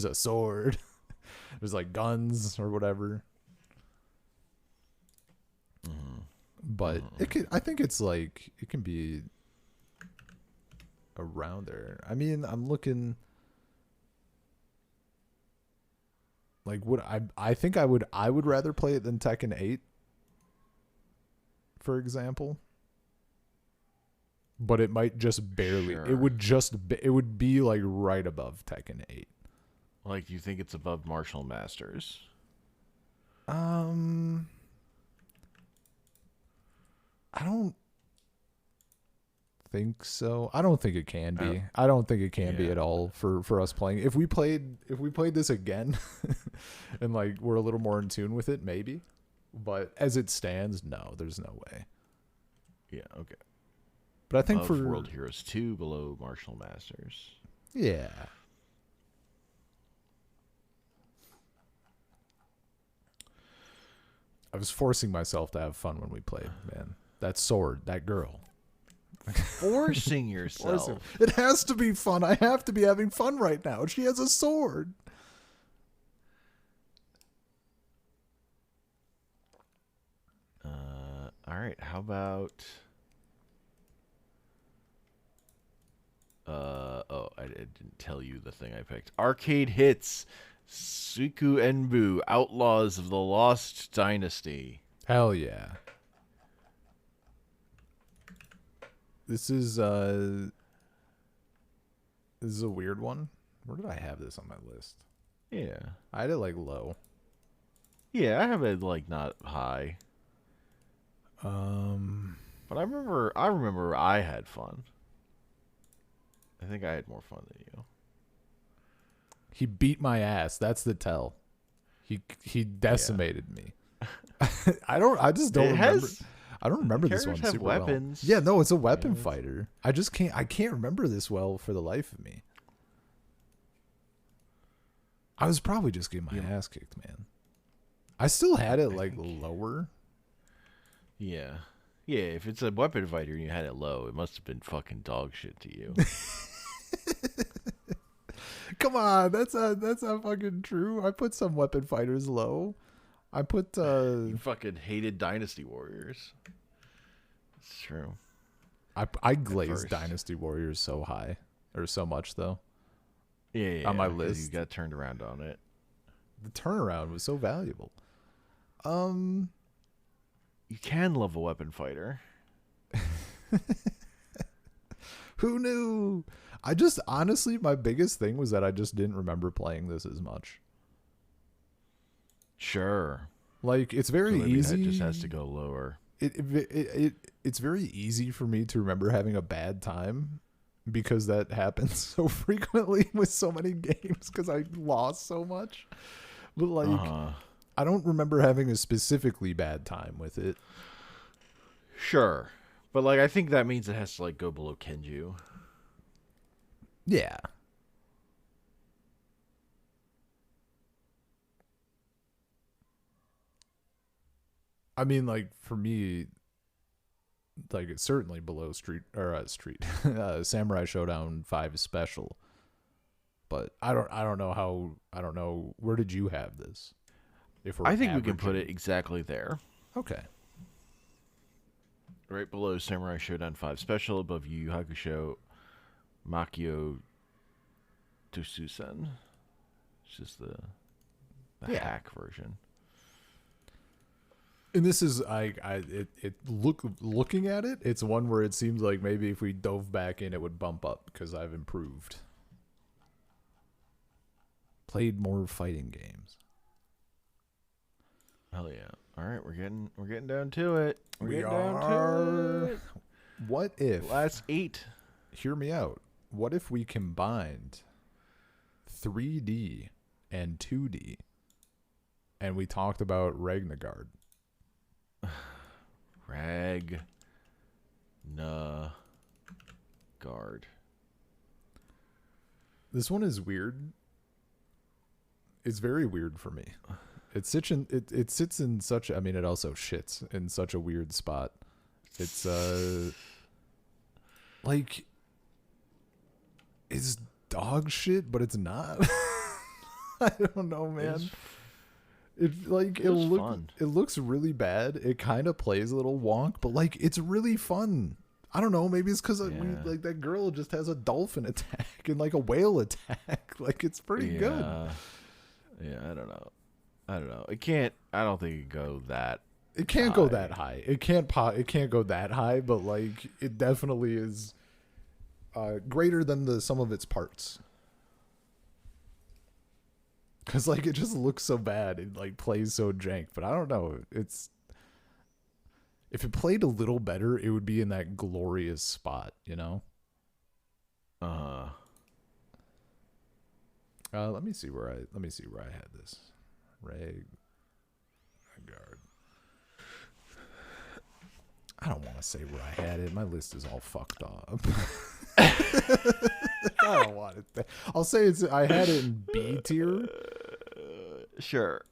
a sword, there's like guns or whatever. But I think it's like it can be around there. I mean, I'm looking like I think I would rather play it than Tekken 8, for example. But it might just barely. Sure. It would be like right above Tekken 8. Like you think it's above Martial Masters? I don't think so. I don't think it can be. I don't think it can be at all for us playing. If we played this again and like we're a little more in tune with it, maybe. But as it stands, no, there's no way. Yeah, okay. But I think above for World Heroes 2 below Martial Masters. Yeah. I was forcing myself to have fun when we played, man. That sword, that girl. Forcing yourself. It has to be fun. I have to be having fun right now. She has a sword. All right. How about? I didn't tell you the thing I picked. Arcade hits. Suiko Enbu, Outlaws of the Lost Dynasty. Hell yeah. This is a weird one. Where did I have this on my list? Yeah. I had it like low. Yeah, I have it like not high. But I remember I had fun. I think I had more fun than you. He beat my ass. That's the tell. He decimated me. I just don't remember. I don't remember this one super weapons. Well. Yeah, no, it's a weapon fighter. I can't remember this well for the life of me. I was probably just getting my ass kicked, man. I still had it like lower. Yeah. Yeah, if it's a weapon fighter and you had it low, it must have been fucking dog shit to you. Come on, that's not fucking true. I put some weapon fighters low. I put you fucking hated Dynasty Warriors. It's true. I glazed Dynasty Warriors so high or so much though. Yeah, on my list. You got turned around on it. The turnaround was so valuable. You can love a weapon fighter. Who knew? I just honestly, my biggest thing was that I just didn't remember playing this as much. Sure. Like it's very easy. It just has to go lower. It's very easy for me to remember having a bad time because that happens so frequently with so many games because I lost so much. But like, I don't remember having a specifically bad time with it. Sure. But like I think that means it has to like go below Kenju. Yeah. I mean, like for me, like it's certainly below Samurai Showdown 5 Special. But I don't know where did you have this? If we're I think averaging. we can put it exactly there. Okay. Right below Samurai Showdown 5 Special, above Yu Yu Hakusho, Makio Tosusen. It's just the hack version. And this is looking at it, it's one where it seems like maybe if we dove back in, it would bump up because I've improved. Played more fighting games. Hell yeah! All right, we're getting down to it. We are. What if last 8? Hear me out. What if we combined 3D and 2D, and we talked about Ragnagard? Ragnagard. This one is weird. It's very weird for me. It sits in such. I mean, it also shits in such a weird spot. It's like it's dog shit, but it's not. I don't know, man. It looks really bad. It kind of plays a little wonk, but like it's really fun. I don't know. Maybe it's because like that girl just has a dolphin attack and like a whale attack. Like it's pretty good. Yeah, I don't know. It can't. I don't think it can go that. It can't go that high. It can't go that high. But like, it definitely is greater than the sum of its parts. Because like it just looks so bad. It like plays so jank. But I don't know. If it played a little better, it would be in that glorious spot. You know. Let me see where I had this. Ragnagard. I don't want to say where I had it. My list is all fucked up. I don't want it. I'll say I had it in B tier. Sure.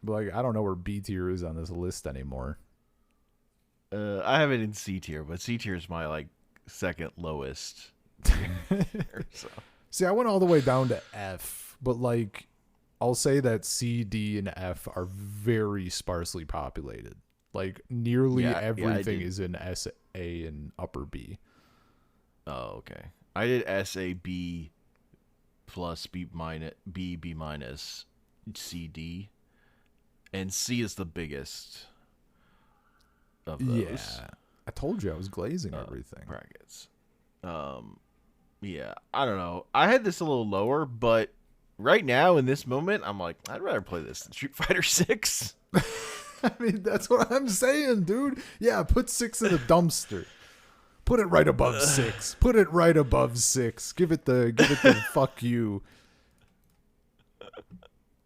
But like I don't know where B tier is on this list anymore. I have it in C tier, but C tier is my like second lowest. So. See, I went all the way down to F, but like I'll say that C, D, and F are very sparsely populated. Like nearly everything is in S, A, and upper B. Oh, okay. I did S, A, B plus B minus, B, B minus, C, D, and C is the biggest of those. Yeah, I told you I was glazing everything. Brackets. Yeah, I don't know. I had this a little lower, but right now in this moment, I'm like, I'd rather play this than Street Fighter 6. I mean, that's what I'm saying, dude. Yeah, put 6 in the dumpster. Put it right above 6. Put it right above 6. Give it the fuck you.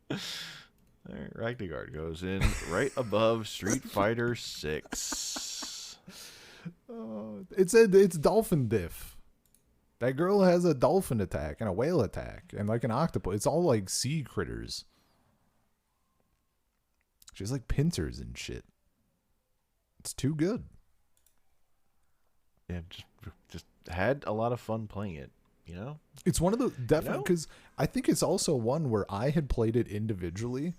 All right, Ragnagard goes in right above Street Fighter 6. It's dolphin diff. That girl has a dolphin attack and a whale attack and like an octopus. It's all like sea critters. She has like pincers and shit. It's too good. Yeah, just had a lot of fun playing it, you know? It's one of the definitely because I think it's also one where I had played it individually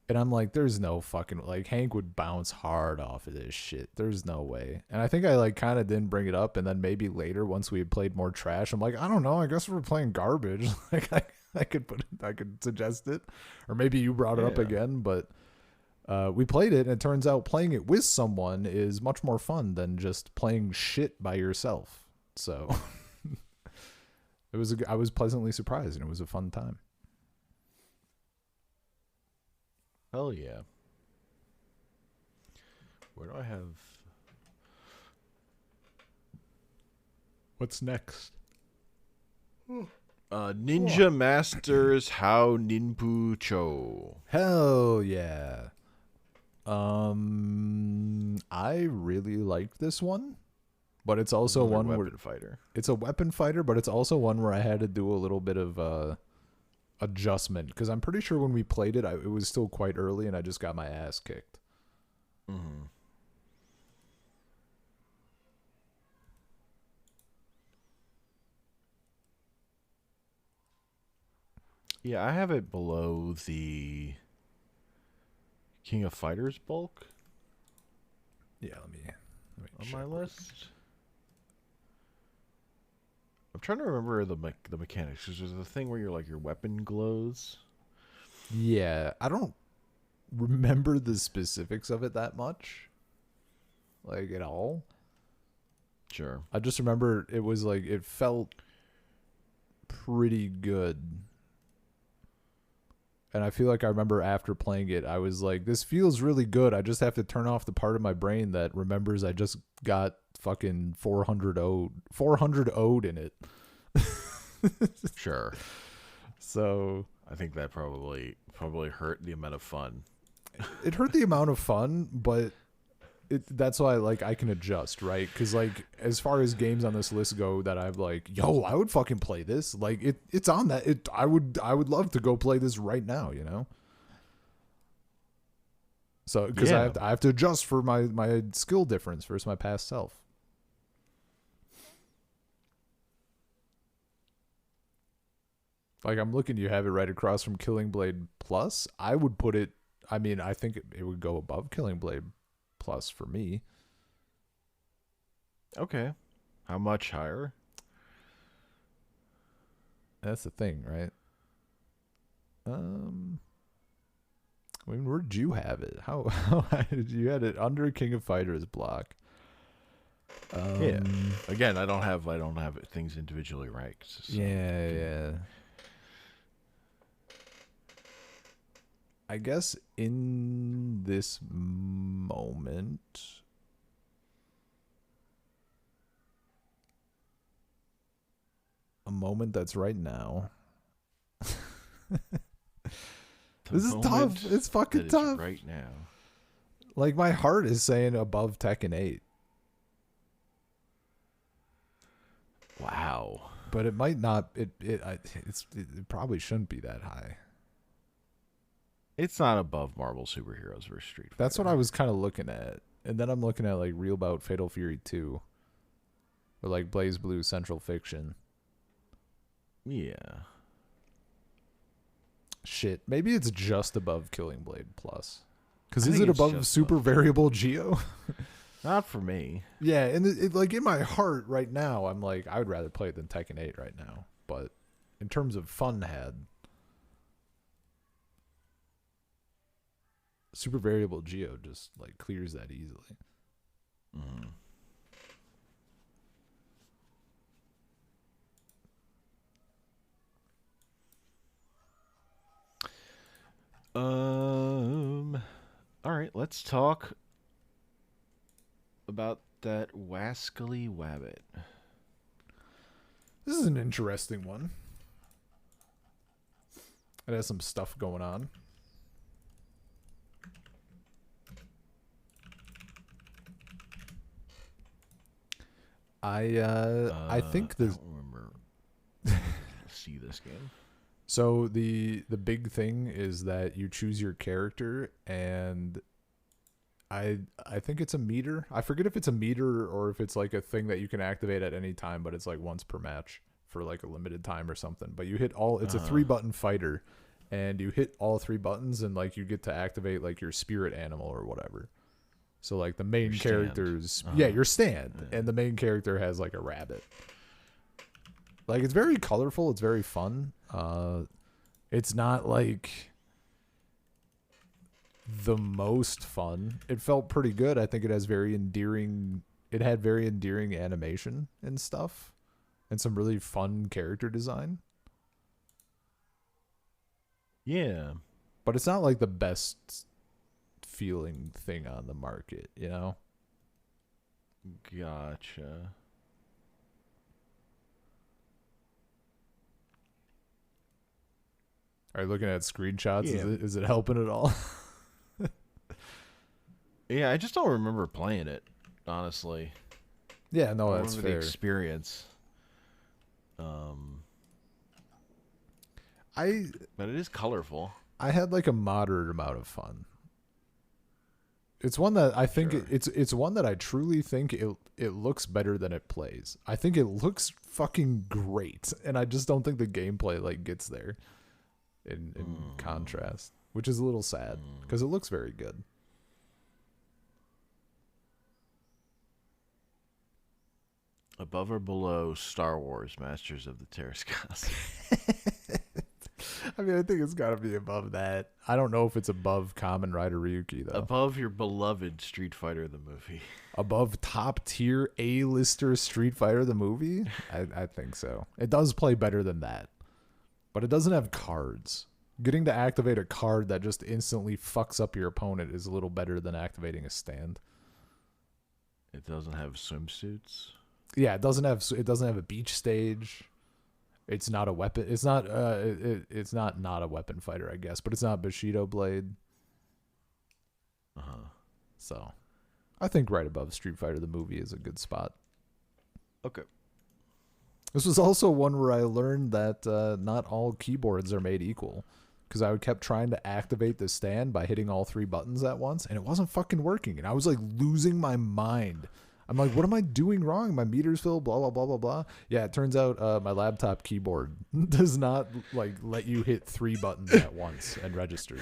and I'm like, there's no fucking like Hank would bounce hard off of this shit. There's no way. And I think I like kind of didn't bring it up, and then maybe later once we had played more trash, I'm like, I don't know, I guess we're playing garbage. Like I could suggest it, or maybe you brought it up again, but we played it and it turns out playing it with someone is much more fun than just playing shit by yourself. So I was pleasantly surprised and it was a fun time. Hell yeah. Where do I have... What's next? Ninja Masters How Ninpu Cho. Hell yeah. I really like this one, but it's also Another one weapon where fighter. it's a weapon fighter, but it's also one where I had to do a little bit of adjustment because I'm pretty sure when we played it, it was still quite early, and I just got my ass kicked. Mm-hmm. Yeah, I have it below the King of Fighters bulk Yeah, let me on check my real list. I'm trying to remember the mechanics. There's a thing where your weapon glows. Yeah, I don't remember the specifics of it that much, like at all. Sure. I just remember it was like it felt pretty good. And I feel like I remember after playing it, I was like, this feels really good. I just have to turn off the part of my brain that remembers I just got fucking 400 ode in it. Sure. So I think that probably hurt the amount of fun. it hurt the amount of fun, but that's why like I can adjust, right? Because like as far as games on this list go that I've like, yo, I would fucking play this. Like it's on that. I would love to go play this right now, you know. So because Yeah. I have to adjust for my skill difference versus my past self. Like I'm looking, you have it right across from Killing Blade Plus. I would put it. I mean, I think it would go above Killing Blade Plus for me. Okay. How much higher? That's the thing, right? I mean, where'd you have it? How high did you had it under King of Fighters block? Yeah. Again, I don't have things individually ranked. So. Yeah. I guess in this moment, a moment that's right now. This is tough. It's fucking tough. Right now. Like my heart is saying above Tekken 8. Wow. But it might not. It probably shouldn't be that high. It's not above Marvel Superheroes versus Street Fighter. That's what I was kind of looking at, and then I'm looking at like Real Bout Fatal Fury 2, or like Blaze Blue Central Fiction. Yeah. Shit, maybe it's just above Killing Blade Plus. Because I is think it it's above just Super above Variable Geo? Not for me. Yeah, and it like in my heart right now, I'm like, I would rather play it than Tekken 8 right now. But in terms of fun had, Super Variable Geo just like clears that easily. Mm. All right, let's talk about that Wascally Wabbit. This is an interesting one. It has some stuff going on. I think this. I don't remember. See this game. So the big thing is that you choose your character, and I think it's a meter. I forget if it's a meter or if it's like a thing that you can activate at any time, but it's like once per match for like a limited time or something. But you hit all. It's a 3-button fighter, and you hit all 3 buttons, and like you get to activate like your spirit animal or whatever. So like the main character's your stand, and the main character has like a rabbit. Like it's very colorful, it's very fun. It's not like the most fun. It felt pretty good. I think it has very endearing. It had very endearing animation and stuff, and some really fun character design. Yeah, but it's not like the best feeling thing on the market, you know? Gotcha. Are you looking at screenshots? Yeah. Is it helping at all? Yeah, I just don't remember playing it, honestly. Yeah, no, I that's remember fair. the experience. But it is colorful. I had like a moderate amount of fun. It's one that I think Sure. it's one that I truly think it looks better than it plays. I think it looks fucking great, and I just don't think the gameplay like gets there in contrast, which is a little sad because it looks very good. Above or below Star Wars Masters of the Terrascos? I mean, I think it's got to be above that. I don't know if it's above Kamen Rider Ryuki though. Above your beloved Street Fighter the movie. Above top tier A-lister Street Fighter the movie? I think so. It does play better than that. But it doesn't have cards. Getting to activate a card that just instantly fucks up your opponent is a little better than activating a stand. It doesn't have swimsuits. Yeah, it doesn't have a beach stage. It's not a weapon. It's not it's not a weapon fighter, I guess, but it's not Bushido Blade. So, I think right above Street Fighter the movie is a good spot. Okay. This was also one where I learned that not all keyboards are made equal, because I kept trying to activate the stand by hitting all 3 buttons at once, and it wasn't fucking working, and I was like losing my mind. I'm like, what am I doing wrong? My meter's filled, blah, blah, blah, blah, blah. Yeah, it turns out my laptop keyboard does not like let you hit 3 buttons at once and register.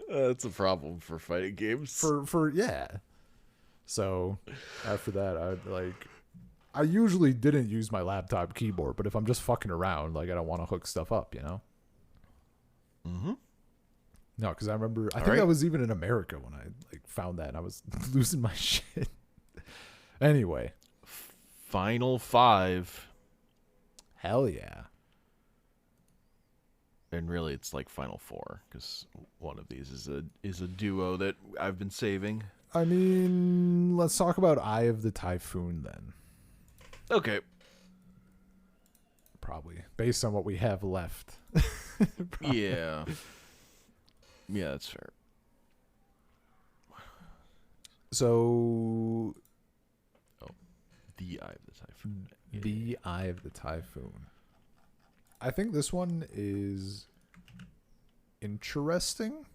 That's a problem for fighting games. Yeah. So after that, I usually didn't use my laptop keyboard, but if I'm just fucking around, like I don't want to hook stuff up, you know? Mm-hmm. No, because I remember, I think I was even in America when I like found that and I was losing my shit. Anyway. Final 5. Hell yeah. And really it's like Final 4, because one of these is a duo that I've been saving. I mean, let's talk about Eye of the Typhoon then. Okay. Probably. Based on what we have left. Yeah. Yeah, that's fair. So... The Eye of the Typhoon. The Eye of the Typhoon. I think this one is interesting.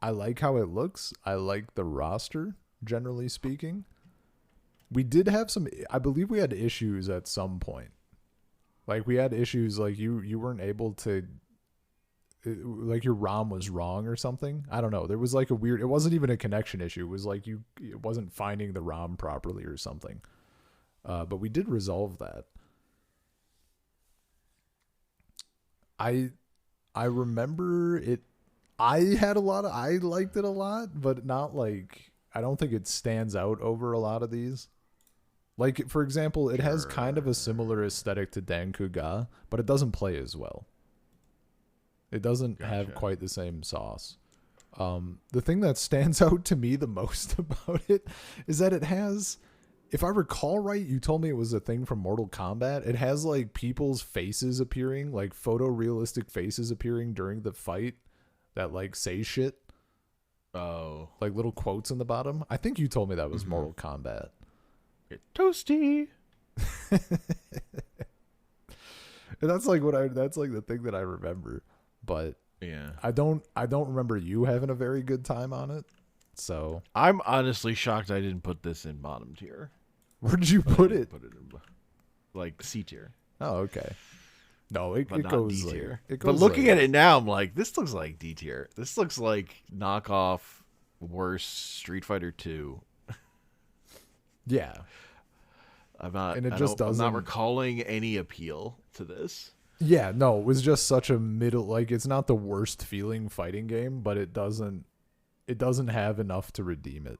I like how it looks. I like the roster, generally speaking. We did have some, I believe we had issues at some point. Like we had issues like you weren't able to, like your ROM was wrong or something. I don't know. There was like a weird, it wasn't even a connection issue. It was like it wasn't finding the ROM properly or something. But we did resolve that. I remember it. I liked it a lot, but not like, I don't think it stands out over a lot of these. Like, for example, it has kind of a similar aesthetic to Dankuga, but it doesn't play as well. It doesn't have quite the same sauce. The thing that stands out to me the most about it is that it has, if I recall right, you told me it was a thing from Mortal Kombat. It has like people's faces appearing, like photorealistic faces appearing during the fight that like say shit. Oh. Like little quotes in the bottom. I think you told me that was Mortal Kombat. Toasty. And that's like that's like the thing that I remember. But yeah, I don't remember you having a very good time on it. So I'm honestly shocked I didn't put this in bottom tier. Where did you put it? Put it in like C tier. Oh, okay. No, it not goes D tier. Like, but looking at it now, I'm like, this looks like D tier. This looks like knockoff worse Street Fighter 2. Yeah. I'm not. And it just doesn't. I'm not recalling any appeal to this. Yeah, no, it was just such a middle. Like, it's not the worst feeling fighting game, but it doesn't have enough to redeem it.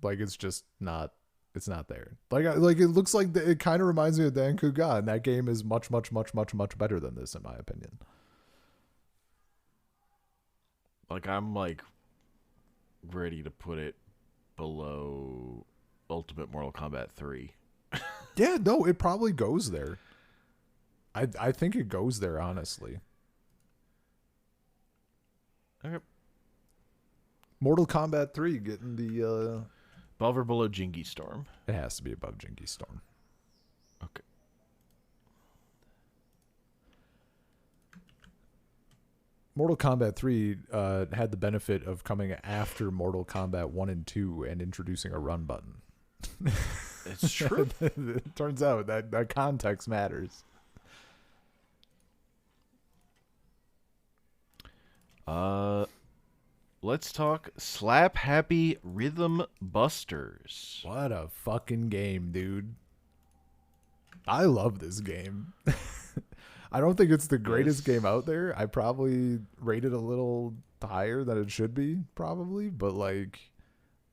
Like, it's just not. It's not there. Like it looks like it kind of reminds me of Dankuga, and that game is much, much, much, much, much better than this, in my opinion. Like, I'm like ready to put it below Ultimate Mortal Kombat 3. Yeah, no, it probably goes there. I think it goes there, honestly. Okay. Mortal Kombat 3 getting the Above or below Jingi Storm? it has to be above Jingi Storm. Okay. Mortal Kombat 3 had the benefit of coming after Mortal Kombat 1 and 2 and introducing a run button. It's true. It turns out that context matters. Let's talk Slap Happy Rhythm Busters. What a fucking game, dude. I love this game. I don't think it's the greatest game out there. I probably rate it a little higher than it should be, probably, but like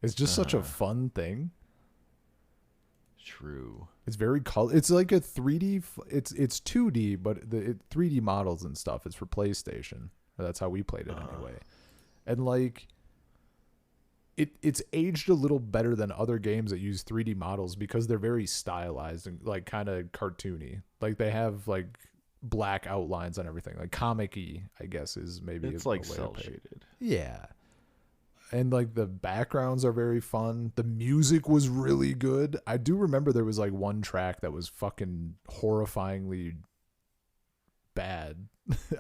it's just such a fun thing. True. It's very it's like a 3D it's 2D, but the 3D models and stuff. It's for PlayStation. That's how we played it anyway. And like it's aged a little better than other games that use 3D models because they're very stylized and like kind of cartoony. Like they have like black outlines on everything, like comic-y, I guess is maybe it's like cell shaded. Yeah. And like the backgrounds are very fun. The music was really good. I do remember there was like one track that was fucking horrifyingly bad.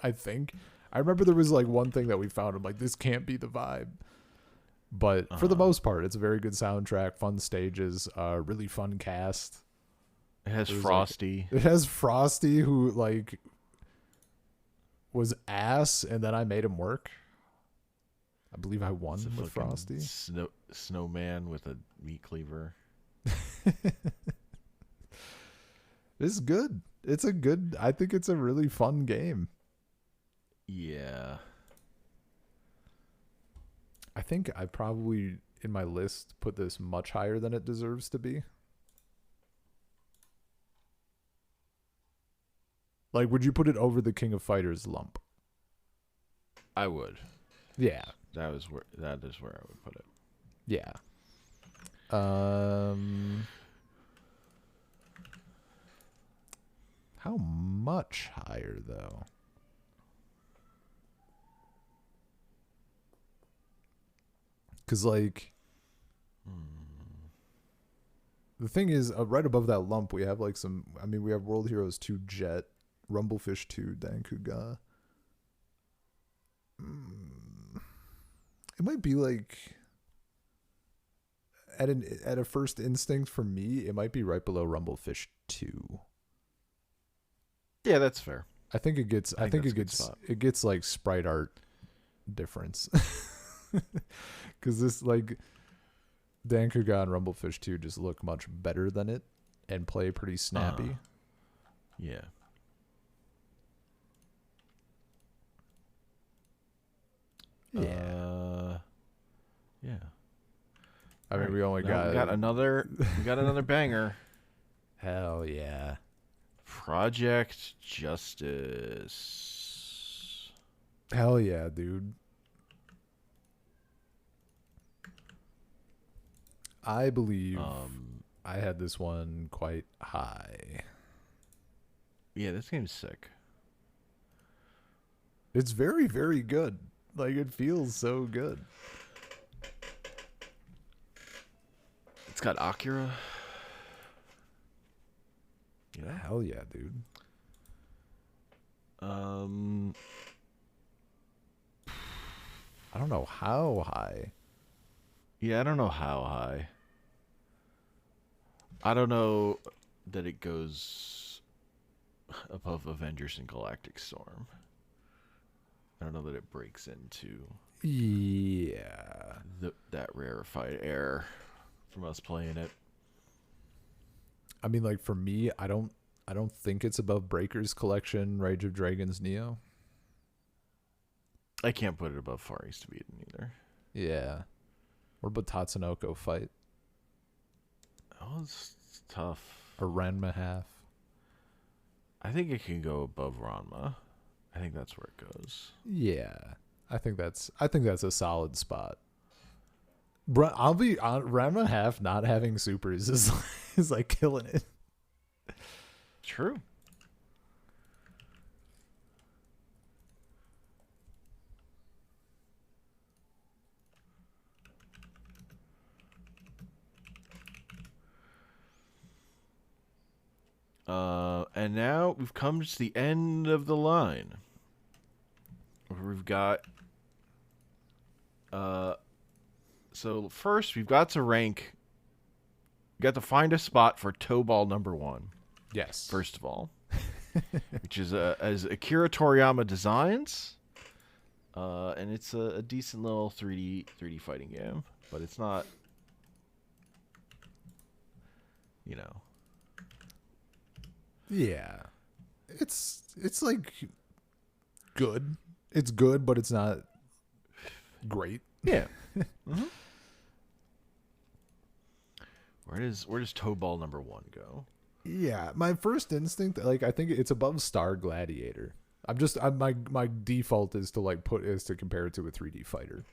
I think I remember there was like one thing that we found. I'm like, this can't be the vibe. But for the most part, it's a very good soundtrack, fun stages, really fun cast. It has Frosty. It has Frosty, who like was ass, and then I made him work. I believe I won with Frosty. Snowman with a meat cleaver. It's good. It's a good. I think it's a really fun game. Yeah. I think I probably in my list put this much higher than it deserves to be. Like, would you put it over the King of Fighters lump? I would. Yeah. That is where I would put it. Yeah. How much higher though? Cause like the thing is, right above that lump, we have like some. I mean, we have World Heroes 2 Jet, Rumblefish 2 Dankuga. It might be like at a first instinct for me, it might be right below Rumblefish 2. Yeah, that's fair. I think it gets. I think it gets like sprite art difference. Because this like Dankuga and Rumblefish 2 just look much better than it and play pretty snappy. Yeah. Yeah. Yeah. I mean, we only got another banger. Hell yeah. Project Justice. Hell yeah, dude. I believe I had this one quite high. Yeah, this game's sick. It's very, very good. Like, it feels so good. It's got Akira. Yeah. Hell yeah, dude. I don't know how high. Yeah, I don't know how high. I don't know that it goes above Avengers and Galactic Storm. I don't know that it breaks into that rarefied air from us playing it. I mean, like for me, I don't think it's above Breaker's Collection, Rage of Dragons, Neo. I can't put it above Far East of Eden either. Yeah. What about Tatsunoko Fight? Oh, it's tough. Or Ranma Half? I think it can go above Ranma. I think that's where it goes. Yeah. I think that's a solid spot. I'll be on Ranma Half not having supers is like killing it. True. And now we've come to the end of the line. We've got so first we've got to rank. We got to find a spot for Tobal No. 1. Yes. First of all, which is as Akira Toriyama designs, and it's a decent little 3D fighting game, but it's not, you know. Yeah, it's like good. It's good, but it's not great. Yeah. Mm-hmm. Where does Tobal No. 1 go? Yeah, my first instinct, like, I think it's above Star Gladiator. My default is to compare it to a 3D fighter.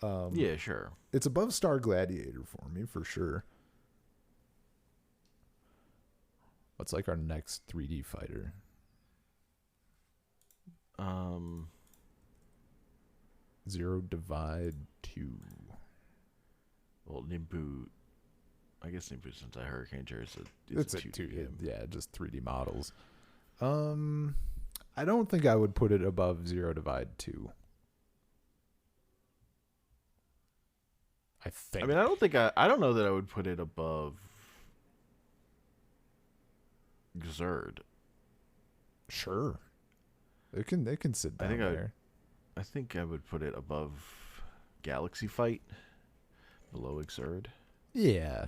Yeah, sure. It's above Star Gladiator for me, for sure. What's like our next 3D fighter? Zero Divide 2. Well, Ninpo. I guess Ninpo since I Hurricane Chair It's a 2D game. Yeah, just 3D models. I don't think I would put it above Zero Divide 2. I think. I mean, I don't know that I would put it above Xrd. Sure. They can sit down there. I think I would put it above Galaxy Fight, below Xrd. Yeah.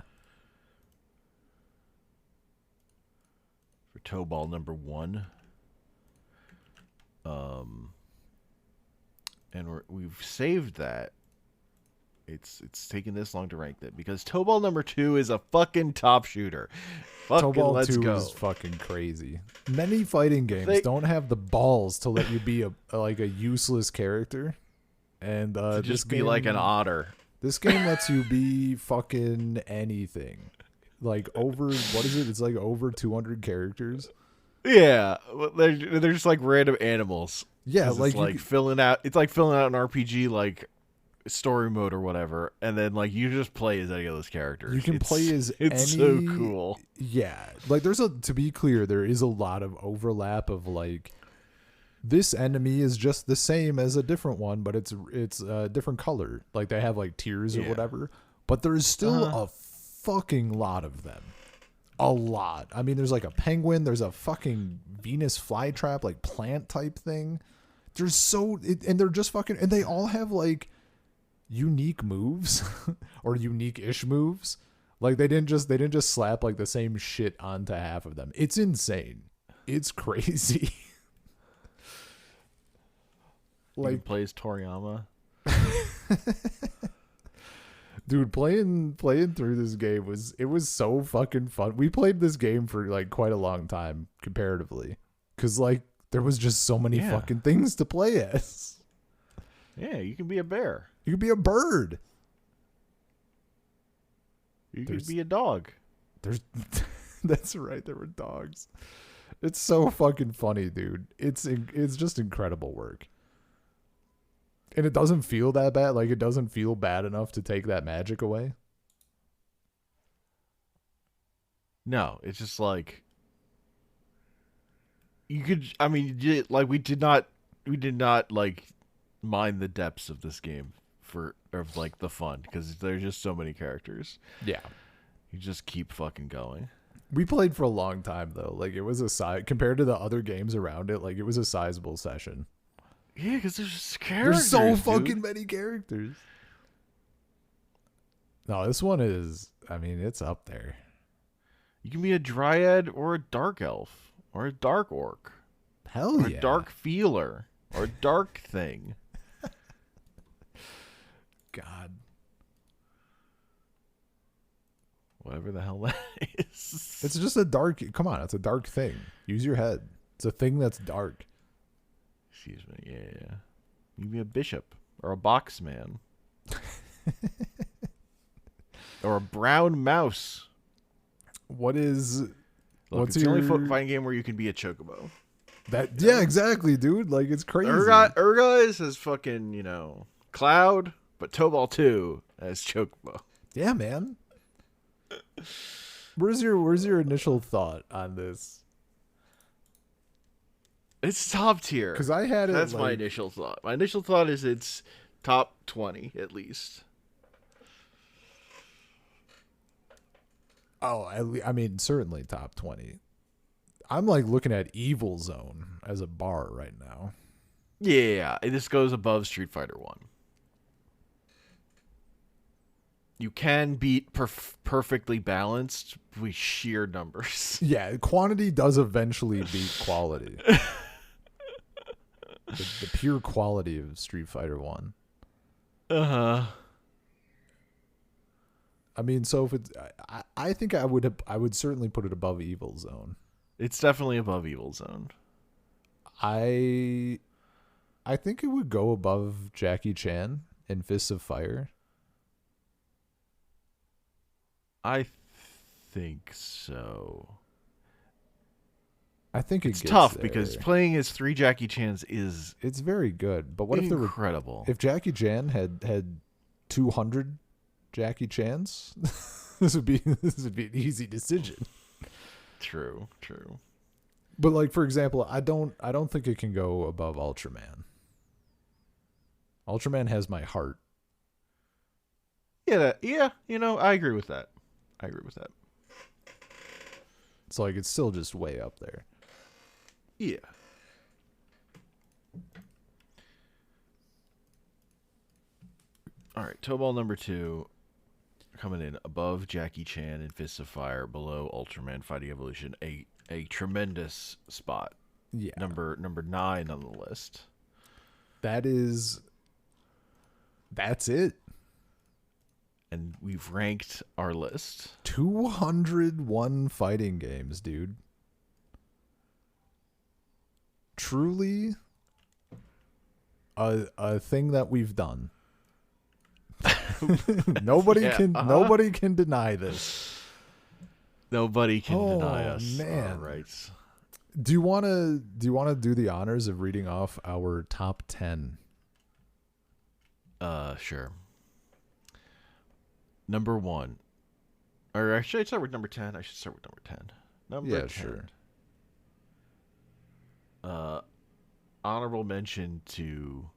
For Tobal No. 1. And we've saved that. It's taken this long to rank that because Tobal No. 2 is a fucking top shooter. Tobal let's 2 go. is fucking crazy. Many fighting games don't have the balls to let you be a useless character, and to just be like an otter. This game lets you be fucking anything. Like over what is it? It's like over 200 characters. Yeah, they're just like random animals. Yeah, like filling out. It's like filling out an RPG like story mode or whatever, and then like you just play as any of those characters. You can play as it's so cool. Yeah, like to be clear, there is a lot of overlap of like this enemy is just the same as a different one, but it's a different color. Like they have like tiers or whatever, but there's still a fucking lot of them. A lot. I mean, there's like a penguin. There's a fucking Venus flytrap, like plant type thing. There's and they're just fucking, and they all have like unique moves or unique-ish moves. Like they didn't just slap like the same shit onto half of them. It's insane. It's crazy. Like plays Toriyama. Dude, playing through this game was so fucking fun. We played this game for like quite a long time comparatively, because like there was just so many fucking things to play as. Yeah, you can be a bear. You could be a bird. You could be a dog. That's right. There were dogs. It's so fucking funny, dude. It's just incredible work. And it doesn't feel that bad. Like, it doesn't feel bad enough to take that magic away. No, it's just like you could. I mean, like we did not like mind the depths of this game of like the fun, because there's just so many characters. Yeah, you just keep fucking going. We played for a long time though. Like it was compared to the other games around it. Like it was a sizable session. Yeah, because there's just characters. There's so fucking many characters. No, this one is. I mean, it's up there. You can be a dryad or a dark elf or a dark orc. Hell yeah. Or a dark feeler or a dark thing. God. Whatever the hell that is. It's just a dark. Come on, it's a dark thing. Use your head. It's a thing that's dark. Excuse me. Yeah. You can be a bishop or a boxman. Or a brown mouse. What is Look, it's the only fighting game where you can be a chocobo. Yeah, exactly, dude. Like, it's crazy. Urga is fucking, Cloud, but Tobal 2 as chocobo. Yeah, man. Where's your initial thought on this? It's top tier. Because I had it. That's my initial thought. My initial thought is it's top 20 at least. Oh, I mean, certainly top 20. I'm like looking at Evil Zone as a bar right now. Yeah, this goes above Street Fighter 1. You can beat perfectly balanced with sheer numbers. Yeah, quantity does eventually beat quality. the pure quality of Street Fighter 1. Uh-huh. I mean, so if it's, I think I would certainly put it above Evil Zone. It's definitely above Evil Zone. I think it would go above Jackie Chan in Fists of Fire. I think so. I think it's tough because playing as 3 Jackie Chans it's very good. But what if incredible? If Jackie Chan had 200 Jackie Chans, this would be an easy decision. True. But like, for example, I don't think it can go above Ultraman. Ultraman has my heart. Yeah, I agree with that. It's like it's still just way up there. Yeah. All right, Tobal number 2 coming in above Jackie Chan and Fists of Fire, below Ultraman Fighting Evolution, a tremendous spot. Yeah. Number 9 on the list. That's it. And we've ranked our list. 201 fighting games, dude. Truly a thing that we've done. Nobody can deny this. Nobody can deny us. Man. All right. Do you want to do the honors of reading off our top 10? Sure. Number 1. Or should I start with number 10? I should start with number 10. Number 10. Sure. Honorable mention to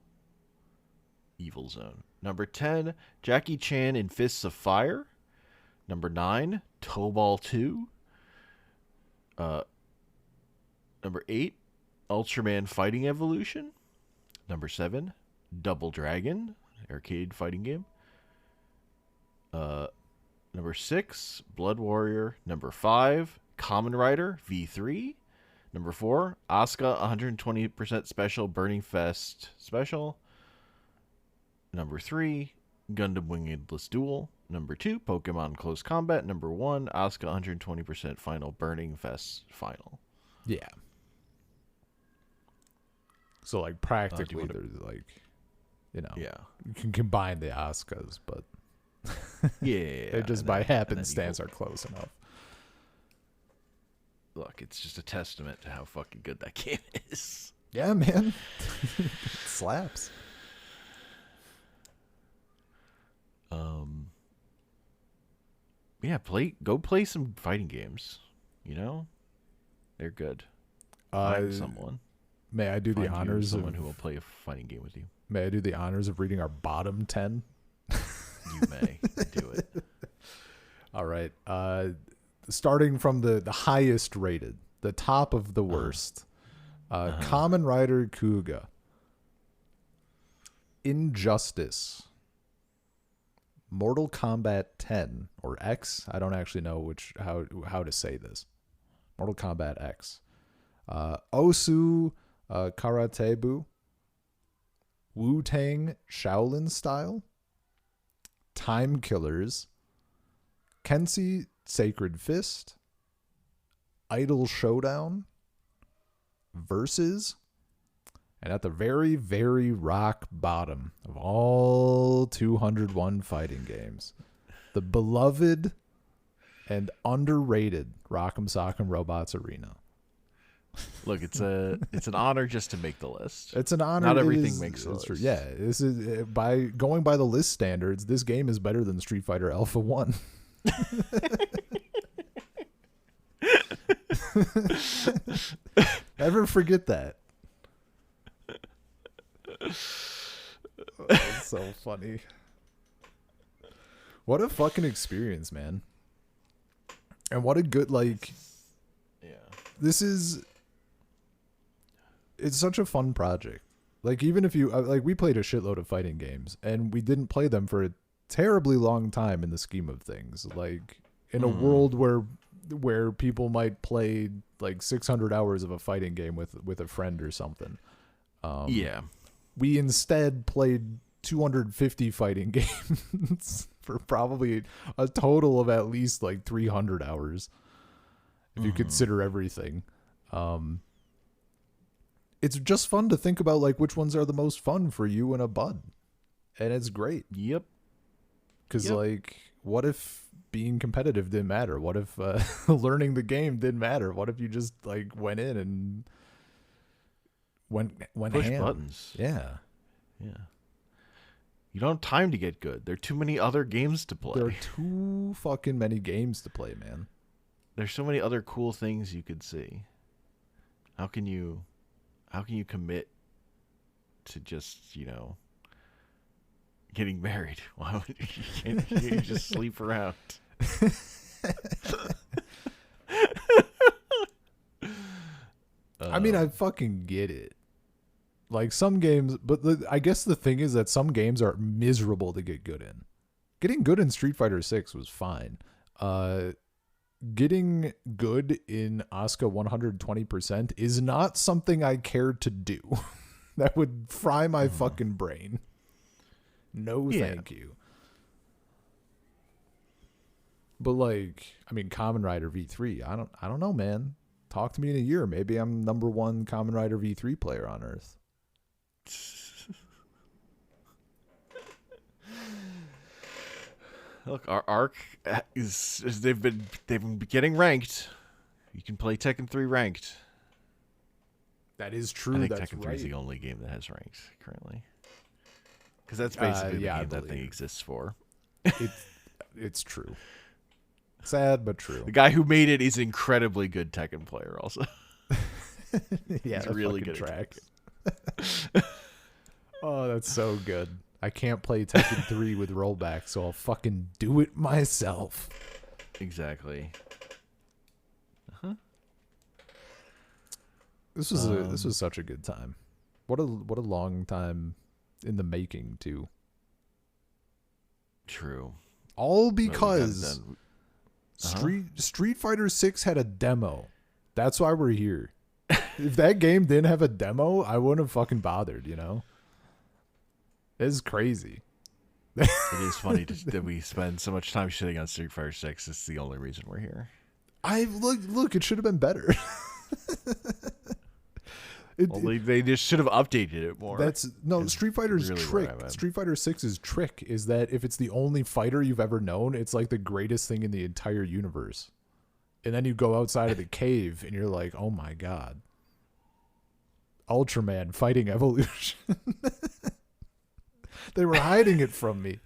Evil Zone. Number 10, Jackie Chan in Fists of Fire. Number 9, Tobal 2. Number 8, Ultraman Fighting Evolution. Number 7, Double Dragon, arcade fighting game. Number 6, Blood Warrior. Number 5, Kamen Rider V3. Number 4, Asuka 120% Special Burning Fest Special. Number 3, Gundam Wing Endless Duel. Number 2, Pokemon Close Combat. Number 1, Asuka 120% Final Burning Fest Final. Yeah. So like practically there's like, yeah, you can combine the Asukas, but yeah, they just by happenstance are close enough. Look, it's just a testament to how fucking good that game is. Yeah, man. It slaps. Yeah, go play some fighting games. They're good. Find someone. May I do the honors of someone who will play a fighting game with you? May I do the honors of reading our bottom 10? You may do it. All right. Starting from the highest rated, the top of the worst. Kamen Rider Kuga. Injustice. Mortal Kombat 10 or X. I don't actually know how to say this. Mortal Kombat X. Ossu Karatebu. Wu-Tang Shaolin Style. Time Killers. Kensei Sacred Fist. Idol Showdown. Versus. And at the very, very rock bottom of all 201 fighting games, the beloved and underrated Rock'em Sock'em Robots Arena. Look, it's an honor just to make the list. It's an honor. Not everything makes the list. True. Yeah, this is by going by the list standards. This game is better than Street Fighter Alpha 1. Never forget that. Oh, that's so funny. What a fucking experience, man. And what a good, like, yeah. It's such a fun project. Like, even if you, like, we played a shitload of fighting games, and we didn't play them for a terribly long time in the scheme of things. Like, in a world where people might play, like, 600 hours of a fighting game with a friend or something. Yeah. We instead played 250 fighting games for probably a total of at least like 300 hours if you consider everything. It's just fun to think about like which ones are the most fun for you and a bud, and it's great. Yep. Because like, what if being competitive didn't matter? What if learning the game didn't matter? What if you just like went in and went push ham? Buttons? Yeah. You don't have time to get good. There are too many other games to play. There are too fucking many games to play, man. There's so many other cool things you could see. How can you commit to just, getting married? Why would you just sleep around? I mean, I fucking get it. Like some games, but I guess the thing is that some games are miserable to get good in. Getting good in Street Fighter 6 was fine. Getting good in Asuka 120% is not something I care to do. That would fry my fucking brain. No, thank you. But like, I mean, Kamen Rider V3, I don't know, man. Talk to me in a year. Maybe I'm number one Kamen Rider V3 player on Earth. Look, our arc is they've been getting ranked. You can play Tekken 3 ranked. That is true. I think That's Tekken 3 is right. the only game that has ranked currently. Because that's basically the game that thing exists for. It's true. Sad but true. The guy who made it is an incredibly good Tekken player also. Yeah, he's really good tracks. Oh, that's so good. I can't play Tekken 3 with rollback, so I'll fucking do it myself. Exactly. This was such a good time. What a long time in the making too. True. All because Street Fighter 6 had a demo. That's why we're here. If that game didn't have a demo, I wouldn't have fucking bothered, It's crazy. It is funny that we spend so much time shitting on Street Fighter 6. It's the only reason we're here. Look, it should have been better. They just should have updated it more. Street Fighter's really trick. Street Fighter 6's trick is that if it's the only fighter you've ever known, it's like the greatest thing in the entire universe. And then you go outside of the cave and you're like, oh my god. Ultraman fighting Evolution. They were hiding it from me.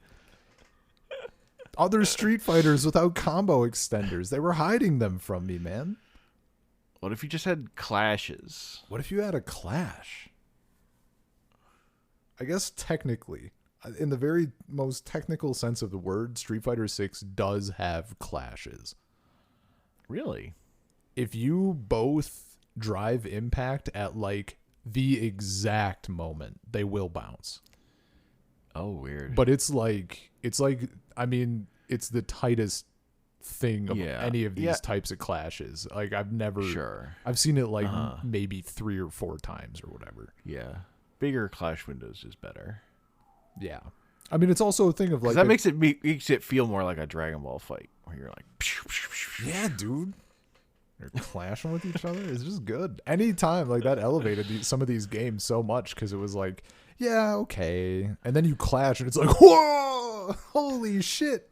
Other Street Fighters without combo extenders. They were hiding them from me, man. What if you just had clashes? What if you had a clash? I guess technically, in the very most technical sense of the word, Street Fighter 6 does have clashes. Really? If you both drive impact at like the exact moment, they will bounce. Oh, weird. But it's like I mean, it's the tightest thing of any of these types of clashes. Like I've seen it like maybe 3 or 4 times or whatever. Yeah. Bigger clash windows is better. Yeah. I mean, it's also a thing of like that makes it feel more like a Dragon Ball fight where you're like, yeah, dude. They're clashing with each other. It's just good. Anytime like that elevated some of these games so much because it was like, yeah, okay, and then you clash and it's like, whoa, holy shit.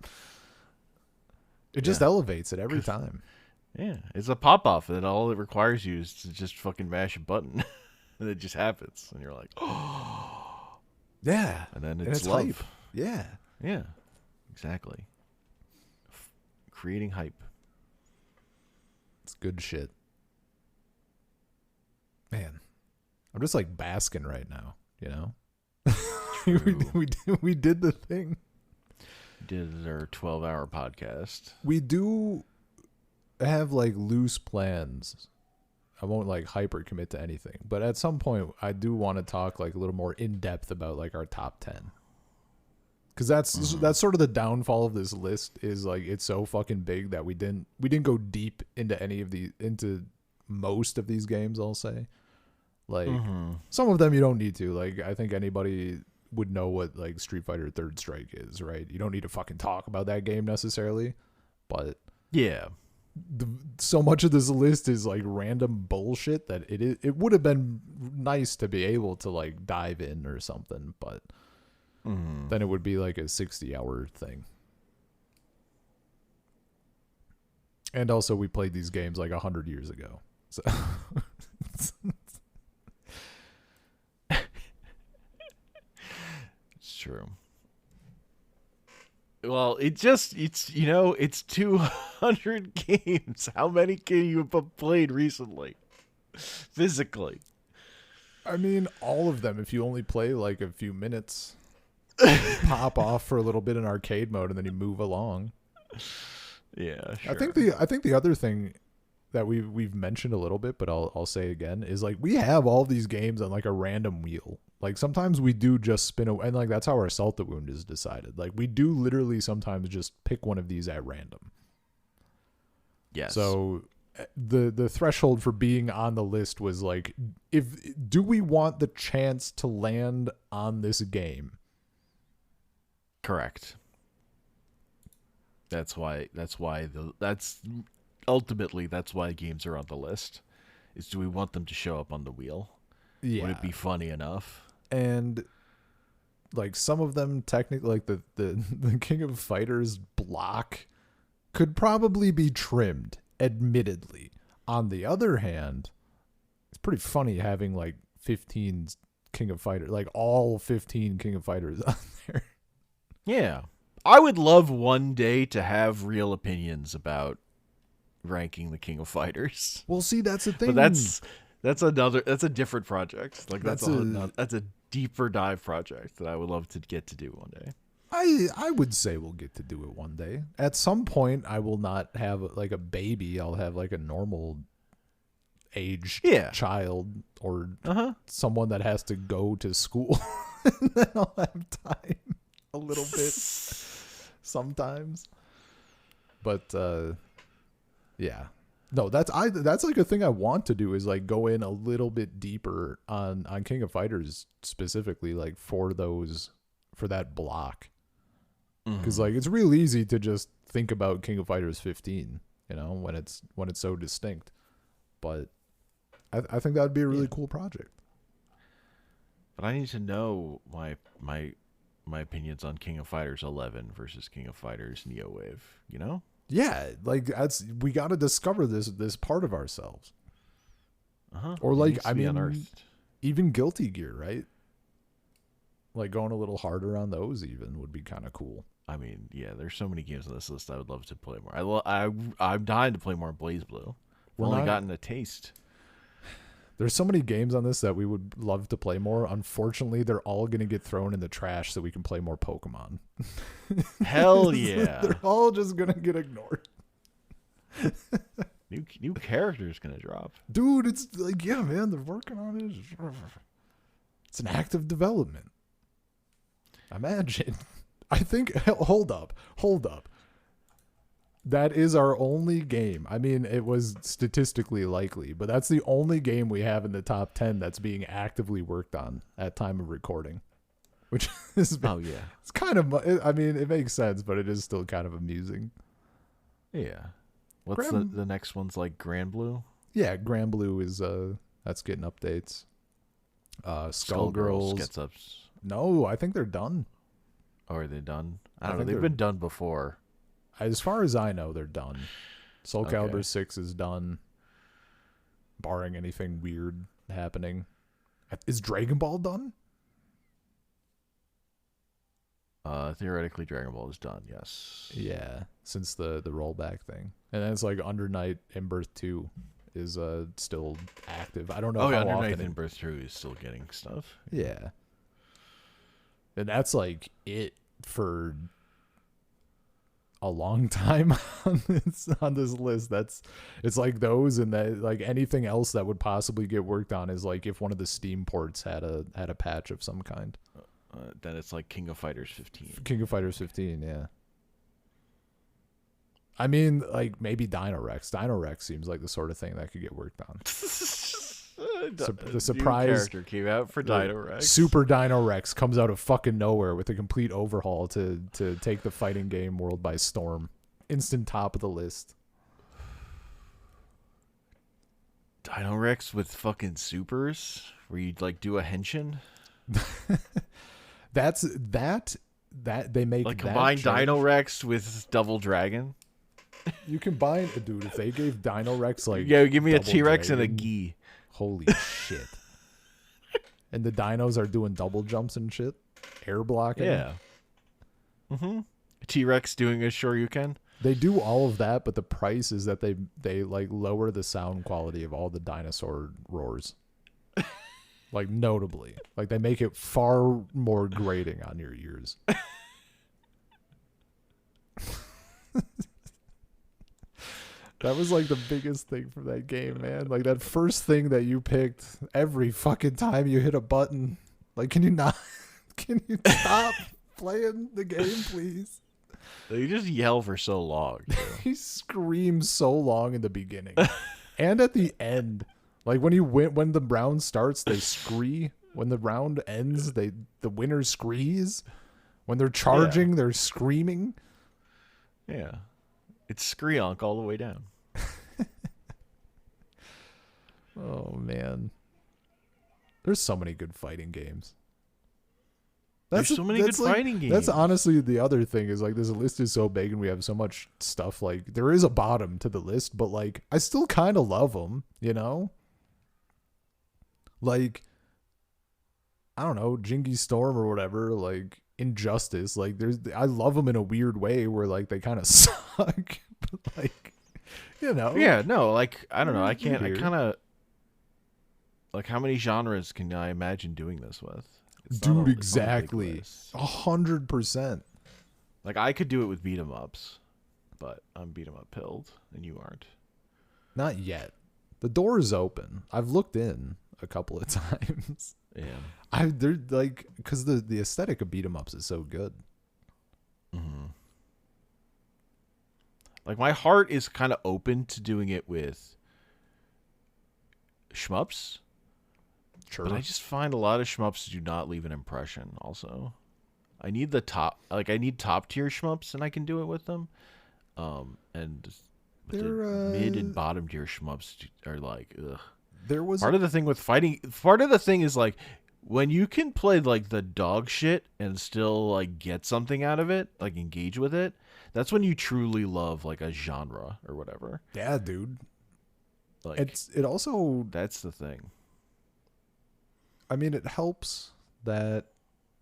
It just elevates it every time. Yeah, it's a pop-off, and all it requires you is to just fucking mash a button, and it just happens, and you're like, oh, yeah. and then And it's love. hype. Yeah. Yeah, exactly. Creating hype. It's good shit. Man, I'm just like basking right now, you know? we did the thing. Did our 12-hour podcast. We do have like loose plans. I won't like hyper commit to anything, but at some point I do want to talk like a little more in depth about like our top 10. Cause that's sort of the downfall of this list is like it's so fucking big that we didn't go deep into into most of these games, I'll say. Like some of them you don't need to. Like I think anybody would know what like Street Fighter Third Strike is, right? You don't need to fucking talk about that game necessarily, but yeah, so much of this list is like random bullshit that it would have been nice to be able to like dive in or something, but then it would be like a 60-hour thing. And also we played these games like 100 years ago, so it's true. Well, it's 200 games. How many can you have played recently? Physically. I mean, all of them, if you only play like a few minutes, pop off for a little bit in arcade mode and then you move along. Yeah, sure. I think the other thing that we've mentioned a little bit, but I'll say again, is like we have all these games on like a random wheel. Like sometimes we do just spin away, and like that's how our Assault the Wound is decided. Like we do literally sometimes just pick one of these at random. Yes. So the threshold for being on the list was like, do we want the chance to land on this game? Correct. Ultimately that's why games are on the list. Is do we want them to show up on the wheel? Yeah. Would it be funny enough? And like some of them technically, like the King of Fighters block could probably be trimmed, admittedly. On the other hand, it's pretty funny having like 15 King of Fighters, like all 15 King of Fighters on there. Yeah. I would love one day to have real opinions about ranking the King of Fighters. Well, see, that's the thing. But that's a different project. Like that's a deeper dive project that I would love to get to do one day. I would say we'll get to do it one day. At some point, I will not have like a baby. I'll have like a normal age child or someone that has to go to school. And then I'll have time a little bit sometimes. But yeah. No, that's like a thing I want to do is like go in a little bit deeper on King of Fighters specifically, like for that block. Because like it's real easy to just think about King of Fighters 15, you know, when it's so distinct. But I think that would be a really cool project. But I need to know my opinions on King of Fighters 11 versus King of Fighters Neo Wave, you know? Yeah, like we got to discover this part of ourselves. Or like I mean, unearthed. Even Guilty Gear, right? Like going a little harder on those even would be kind of cool. I mean, yeah, there's so many games on this list I would love to play more. I'm dying to play more Blaze Blue. We've only gotten a taste. There's so many games on this that we would love to play more. Unfortunately, they're all going to get thrown in the trash so we can play more Pokemon. Hell yeah. They're all just going to get ignored. New characters going to drop. Dude, it's like, yeah, man, they're working on it. It's an active development. Imagine. I think, hold up. That is our only game. I mean, it was statistically likely, but that's the only game we have in the top 10 that's being actively worked on at time of recording. Which is, it's kind of, I mean, it makes sense, but it is still kind of amusing. Yeah. What's the next one's like? Grand Blue? Yeah, Grand Blue is, that's getting updates. Skullgirls gets up. No, I think they're done. Oh, are they done? I don't know. They've been done before. as far as I know, they're done. Soul Okay. Calibur 6 is done, barring anything weird happening. Is Dragon Ball done? Theoretically, Dragon Ball is done. Yes. Yeah, since the rollback thing, and then it's like Under Night and Birth 2 is still active. I don't know how Under often. Night and Birth 2 is still getting stuff. Yeah, and that's like it for a long time on this list. It's like those, and that like anything else that would possibly get worked on is like if one of the Steam ports had a patch of some kind. Then it's like King of Fighters 15. King of Fighters 15, yeah. I mean, like maybe Dino Rex. Dino Rex seems like the sort of thing that could get worked on. The surprise character came out for Dino Rex. Super Dino Rex comes out of fucking nowhere with a complete overhaul to take the fighting game world by storm. Instant top of the list. Dino Rex with fucking supers, where you'd like do a henshin. That they make like that combine change. Dino Rex with Double Dragon. You combine, dude. If they gave Dino Rex like Give me a Double T-Rex and a Dragon, gi. holy shit! And the dinos are doing double jumps and shit, air blocking. Yeah. T-Rex doing a Shoryuken. They do all of that, but the price is that they like lower the sound quality of all the dinosaur roars. Like notably, like they make it far more grating on your ears. That was like the biggest thing from that game, man. Like that first thing that you picked every fucking time you hit a button. Like, can you stop playing the game, please? They just yell for so long. He screams so long in the beginning and at the end. Like when the round starts, they scree. When the round ends, the winner screes. When they're charging, they're screaming. Yeah. It's Screonk all the way down. Oh man. There's so many good fighting games. There's so many good fighting games. That's honestly the other thing is like this list is so big and we have so much stuff. Like there is a bottom to the list, but like I still kind of love them, you know? Like I don't know, Jingi Storm or whatever, like Injustice, like I love them in a weird way where like they kind of suck, but like, you know. Yeah, no, like I don't know, I kind Weird. of like how many genres can I imagine doing this with? It's not Dude, a- exactly. it's not a big list. 100%. Like I could do it with beat 'em ups, but I'm beat 'em up pilled and you aren't. Not yet. The door is open. I've looked in a couple of times. Yeah. They're like, because the aesthetic of beat 'em ups is so good. Mm-hmm. Like my heart is kind of open to doing it with shmups, Sure. but I just find a lot of shmups do not leave an impression. Also, I need I need top tier shmups, and I can do it with them. And the mid and bottom tier shmups are like, ugh. There was Part of the thing with fighting, part of the thing is like when you can play like the dog shit and still like get something out of it, like engage with it. That's when you truly love like a genre or whatever. yeah, dude. Like It also, that's the thing. I mean, it helps that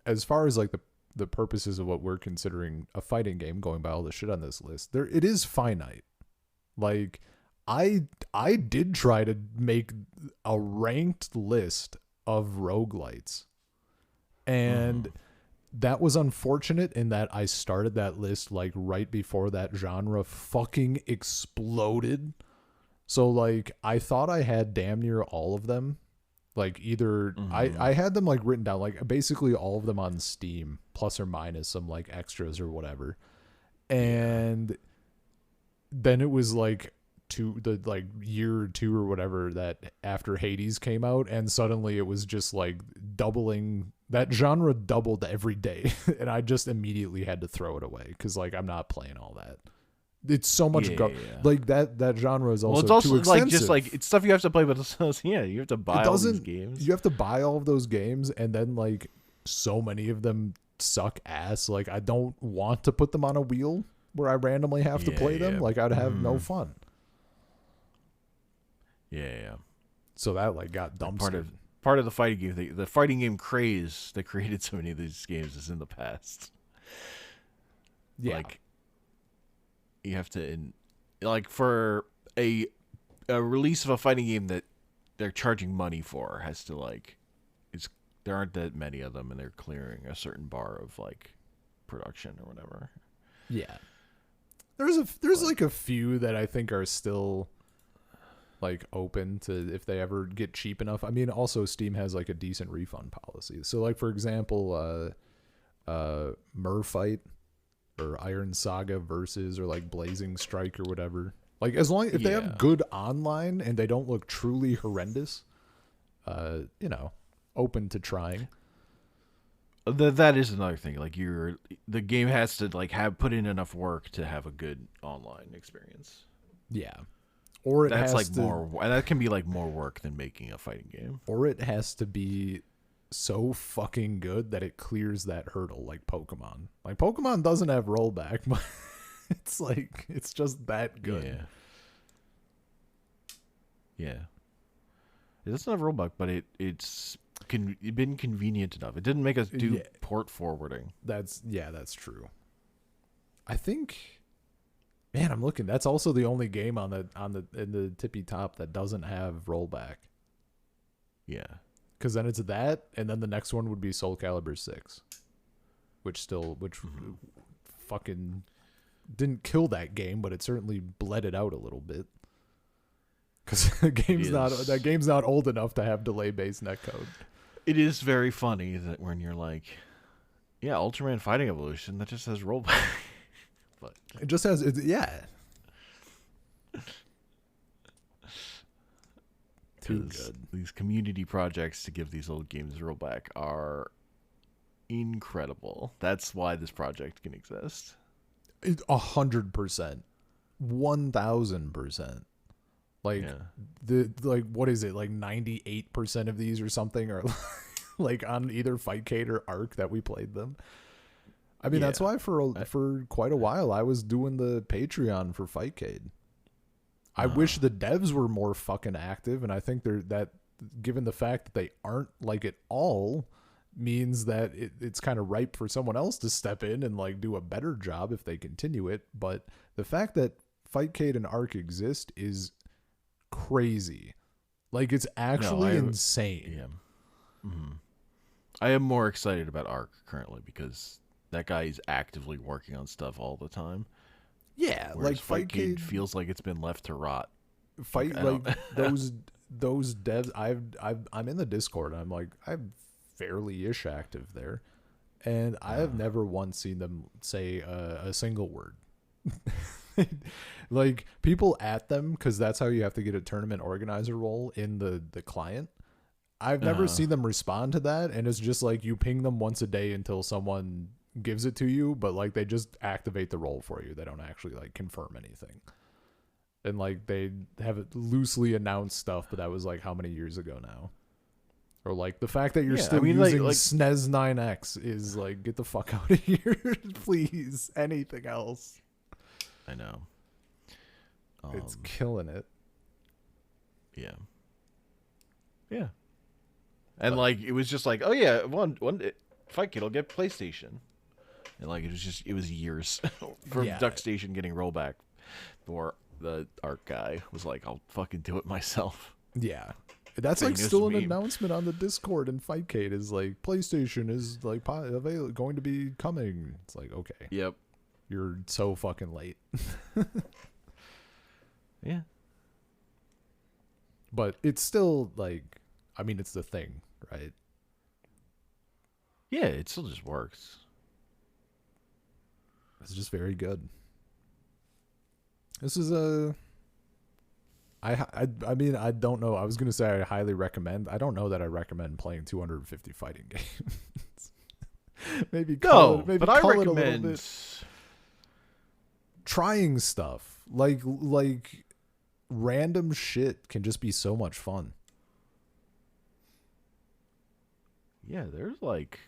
as far as like the purposes of what we're considering a fighting game, going by all the shit on this list, it is finite. Like I did try to make a ranked list of roguelites. And that was unfortunate in that I started that list like right before that genre fucking exploded. So like I thought I had damn near all of them. Like either I had them like written down, like basically all of them on Steam, plus or minus some like extras or whatever. And then it was like the like year or two or whatever that after Hades came out, and suddenly it was just like doubling. That genre doubled every day, and I just immediately had to throw it away because like I'm not playing all that. It's so much like that genre is also Well, it's also too expensive. like just like it's stuff you have to play with. Yeah, you have to buy all these games. You have to buy all of those games, and then like so many of them suck ass. Like I don't want to put them on a wheel. where I randomly have to play them, like I'd have no fun. Yeah. So that like got dumpstered. Part of the fighting game, the fighting game craze that created so many of these games is in the past. Yeah. Like, you have to, like, for a release of a fighting game that they're charging money for, has to, like, there aren't that many of them, and they're clearing a certain bar of, like, production or whatever. Yeah. There's like a few that I think are still like open to if they ever get cheap enough. I mean, also Steam has like a decent refund policy. So like for example, Merfight or Iron Saga Versus or like Blazing Strike or whatever. Like as long if they have good online and they don't look truly horrendous, open to trying. That is another thing. Like the game has to like put in enough work to have a good online experience. Yeah. Or it that's has like to, more. That can be like more work than making a fighting game. Or it has to be so fucking good that it clears that hurdle, like Pokemon. Like Pokemon doesn't have rollback, but it's just that good. Yeah. It doesn't have rollback, but it's been convenient enough. It didn't make us do port forwarding. That's true. I think. Man, I'm looking. That's also the only game in the tippy top that doesn't have rollback. Yeah, because then it's that, and then the next one would be Soul Calibur 6, which fucking didn't kill that game, but it certainly bled it out a little bit. Because that game's not old enough to have delay based netcode. It is very funny that when you're like, yeah, Ultraman Fighting Evolution, that just has rollback. But it just has too good. These community projects to give these old games rollback are incredible. That's why this project can exist. 100%, 1000%. What is it? Like 98% of these or something are like on either Fightcade or Arc that we played them. I mean, that's why for quite a while I was doing the Patreon for Fightcade. I wish the devs were more fucking active, and I think that given the fact that they aren't like at all means that it's kind of ripe for someone else to step in and like do a better job if they continue it. But the fact that Fightcade and Arc exist is crazy. Like it's actually insane. Yeah. Mm-hmm. I am more excited about Arc currently because that guy is actively working on stuff all the time. Yeah, whereas like Fightcade feels like it's been left to rot. Those devs. I'm in the Discord. I'm fairly ish active there, and I have never once seen them say a single word. Like people at them because that's how you have to get a tournament organizer role in the client. I've never seen them respond to that, and it's just like you ping them once a day until someone gives it to you, but like they just activate the role for you. They don't actually like confirm anything. And like they have it loosely announced stuff, but that was like how many years ago now? Or like the fact that you're still using SNES 9X is like, get the fuck out of here, please. Anything else? I know. It's killing it. Yeah. Yeah. And like it was just like, oh yeah, one Fightcade will get PlayStation. And like it was years from DuckStation getting rollback before the Arc guy was like, I'll fucking do it myself. Yeah. That's like still an announcement on the Discord and Fightcade is like PlayStation is like going to be coming. It's like, okay. Yep. You're so fucking late. Yeah. But it's still like, I mean, it's the thing, right? Yeah, it still just works. It's just very good. This is I mean, I don't know. I was going to say I highly recommend. I don't know that I recommend playing 250 fighting games. maybe call it a little bit. Trying stuff. Like random shit can just be so much fun. Yeah, there's like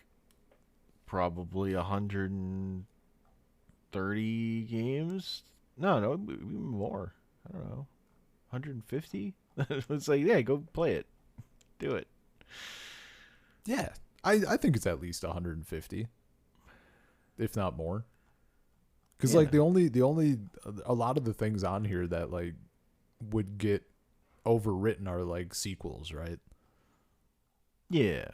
probably 100 30 games. No, even more. I don't know, 150. It's like, yeah, go play it, do it. Yeah, I think it's at least 150, if not more. Because like the only a lot of the things on here that like would get overwritten are like sequels, right? Yeah.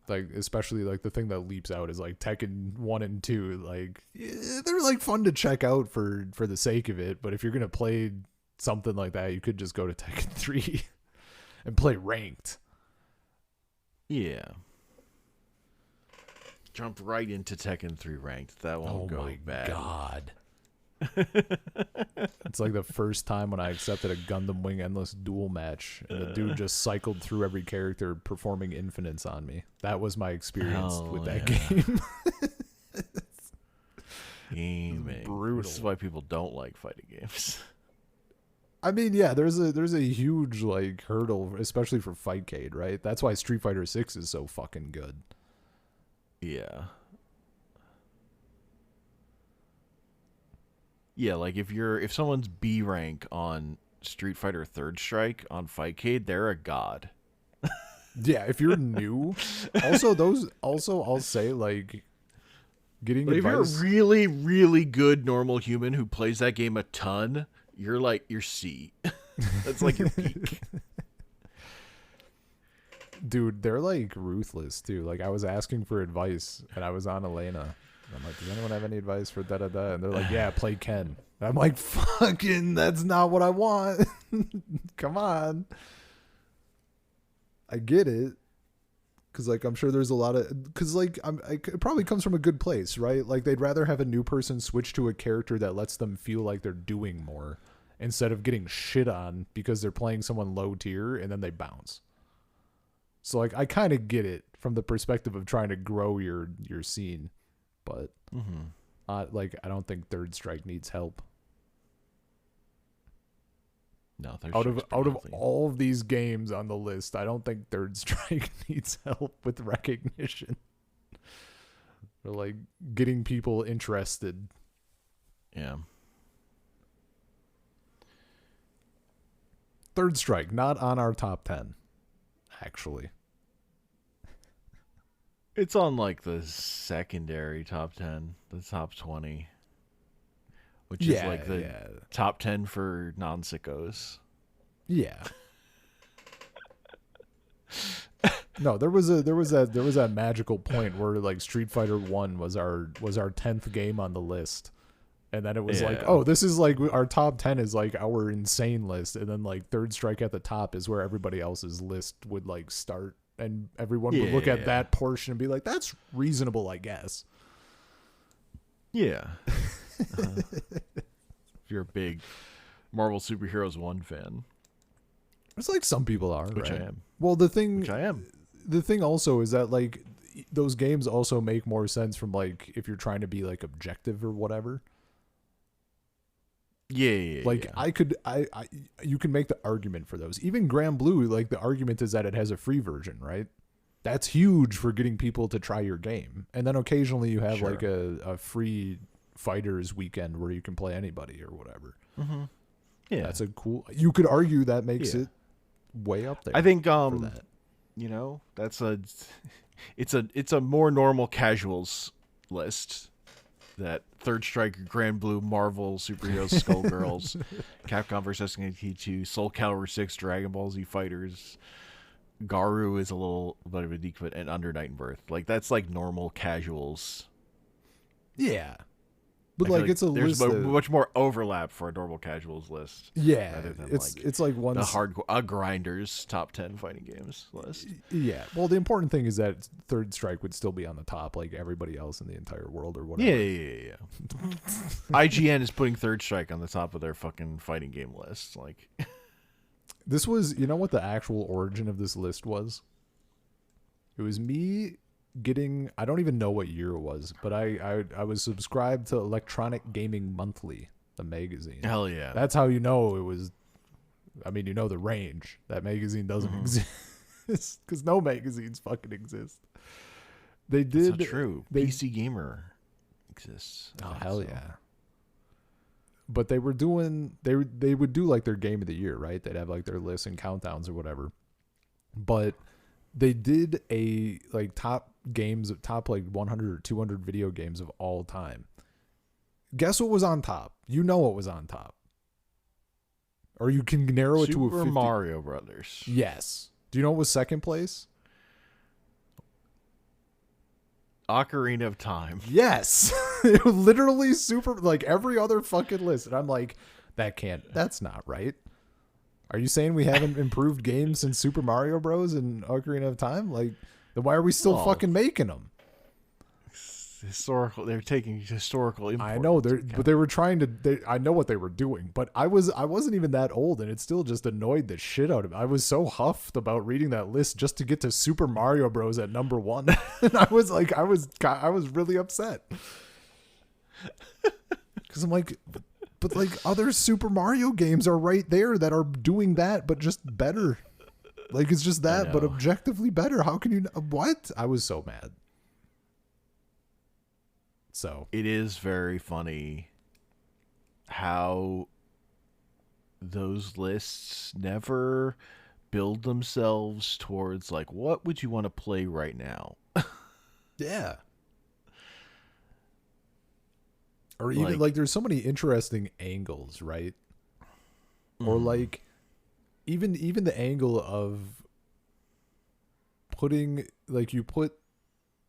Like especially like the thing that leaps out is like Tekken 1 and 2. Like they're like fun to check out for the sake of it, but if you're gonna play something like that, you could just go to Tekken 3 and play ranked. Yeah. Jump right into Tekken 3 ranked. That won't go bad. Oh my god. It's like the first time when I accepted a Gundam Wing Endless Duel match and the dude just cycled through every character performing infinites on me. That was my experience with that game. Gaming. Brutal. This is why people don't like fighting games. I mean, yeah, there's a huge like hurdle, especially for Fightcade, right? That's why Street Fighter 6 is so fucking good. Yeah. Yeah, like if someone's B rank on Street Fighter Third Strike on Fightcade, they're a god. Yeah, if you're new, also I'll say like getting but advice. If you're a really, really good normal human who plays that game a ton, you're like your C. That's like your peak. Dude, they're like ruthless too. Like I was asking for advice and I was on Elena. I'm like, does anyone have any advice for da-da-da? And they're like, yeah, play Ken. And I'm like, fucking, that's not what I want. Come on. I get it. Because, like, I'm sure there's a lot of... Because, like, it probably comes from a good place, right? Like, they'd rather have a new person switch to a character that lets them feel like they're doing more instead of getting shit on because they're playing someone low tier and then they bounce. So, like, I kind of get it from the perspective of trying to grow your scene. But like I don't think Third Strike needs help. No, out of all of these games on the list, I don't think Third Strike needs help with recognition or like getting people interested. Yeah. Third Strike not on our top 10 actually. It's on like the secondary top 10, the top 20, which is like the top 10 for non-sickos. Yeah. No, there was that magical point where like Street Fighter 1 was our 10th game on the list. And then it was like, oh, this is like our top 10 is like our insane list, and then like Third Strike at the top is where everybody else's list would like start. And everyone would look at that portion and be like, that's reasonable, I guess. Yeah. If you're a big Marvel Superheroes 1 fan. It's like some people are, which right? I am. Well, Which I am. The thing also is that, like, those games also make more sense from, like, if you're trying to be, like, objective or whatever. Yeah. Like, you can make the argument for those. Even Grand Blue, like, the argument is that it has a free version, right? That's huge for getting people to try your game. And then occasionally you have, like, a free fighters weekend where you can play anybody or whatever. Mm-hmm. Yeah. That's a cool... You could argue that makes it way up there. I think, for that. You know, it's a more normal casuals list. That Third Strike, Grand Blue, Marvel, Superheroes, Skullgirls, Capcom vs. SNK 2, Soul Calibur 6, Dragon Ball Z Fighters, Garu is a little bit of a decent, and Under Night and Birth. Like, that's like normal casuals. Yeah. But like it's a there's list much more overlap for a normal casuals list. Yeah. Rather than it's like one the hardcore grinders top 10 fighting games list. Yeah. Well, the important thing is that Third Strike would still be on the top like everybody else in the entire world or whatever. Yeah. IGN is putting Third Strike on the top of their fucking fighting game list. Like, this was, you know what the actual origin of this list was? It was me getting, I don't even know what year it was, but I was subscribed to Electronic Gaming Monthly, the magazine. Hell yeah. That's how you know it was, I mean, you know the range. That magazine doesn't exist because no magazines fucking exist. They did. That's not true. PC Gamer exists. Oh hell yeah! But they were doing they would do like their game of the year, right? They'd have like their lists and countdowns or whatever. But they did a like top like 100 or 200 video games of all time. Guess what was on top? You know what was on top. Or you can narrow it to a 50. Super Mario Brothers. Yes. Do you know what was second place? Ocarina of Time. Yes. It was literally super, like every other fucking list. And I'm like, that's not right. Are you saying we haven't improved games since Super Mario Bros. And Ocarina of Time? Like, then why are we still fucking making them? They're taking historical import. I know, but they were trying to, I know what they were doing, but I wasn't even that old, and it still just annoyed the shit out of me. I was so huffed about reading that list just to get to Super Mario Bros. At number 1. And I was really upset. Because I'm like, but like other Super Mario games are right there that are doing that, but just better. Like it's just that, but objectively better. How can you, what? I was so mad. So it is very funny how those lists never build themselves towards like, what would you want to play right now? Yeah. Or even like there's so many interesting angles, right? Or like even the angle of putting, like, you put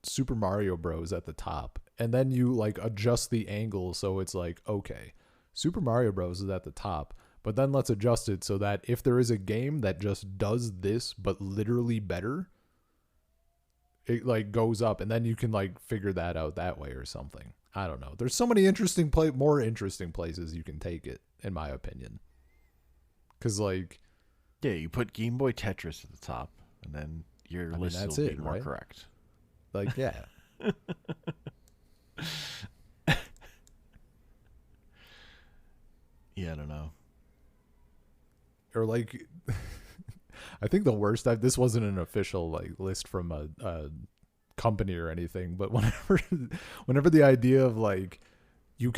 Super Mario Bros at the top and then you like adjust the angle so it's like, okay, Super Mario Bros is at the top, but then let's adjust it so that if there is a game that just does this but literally better, it like goes up, and then you can like figure that out that way or something. I don't know. There's so many more interesting places you can take it, in my opinion. Because like, yeah, you put Game Boy Tetris at the top, and then your list will be more correct. Like, yeah. Yeah, I don't know. Or like, I think the worst. This wasn't an official like list from a company or anything, but whenever the idea of like, you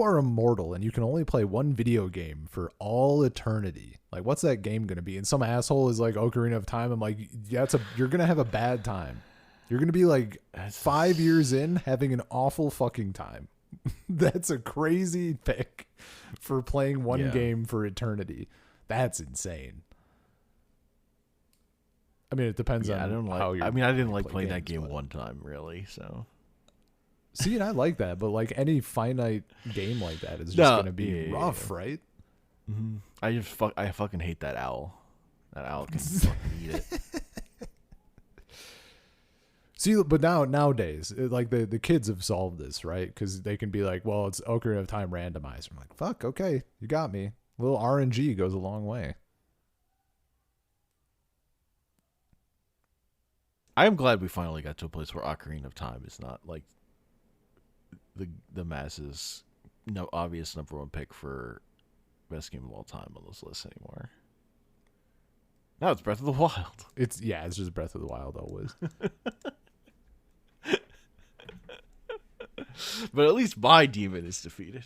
are immortal and you can only play one video game for all eternity. Like, what's that game going to be? And some asshole is like Ocarina of Time. I'm like, yeah, you're going to have a bad time. You're going to be like 5 years in having an awful fucking time. That's a crazy pick for playing one game for eternity. That's insane. I mean, it depends on how you're. I mean, I didn't like playing that game one time, really. So, see, and I like that, but like any finite game like that is just going to be rough, right? Mm-hmm. I fucking hate that owl. That owl can fucking eat it. See, but nowadays, like the kids have solved this, right? Because they can be like, well, it's Ocarina of Time randomized. I'm like, fuck, okay, you got me. A little RNG goes a long way. I'm glad we finally got to a place where Ocarina of Time is not like the masses obvious number one pick for best game of all time on those lists anymore. Now it's Breath of the Wild. It's just Breath of the Wild always. But at least my demon is defeated.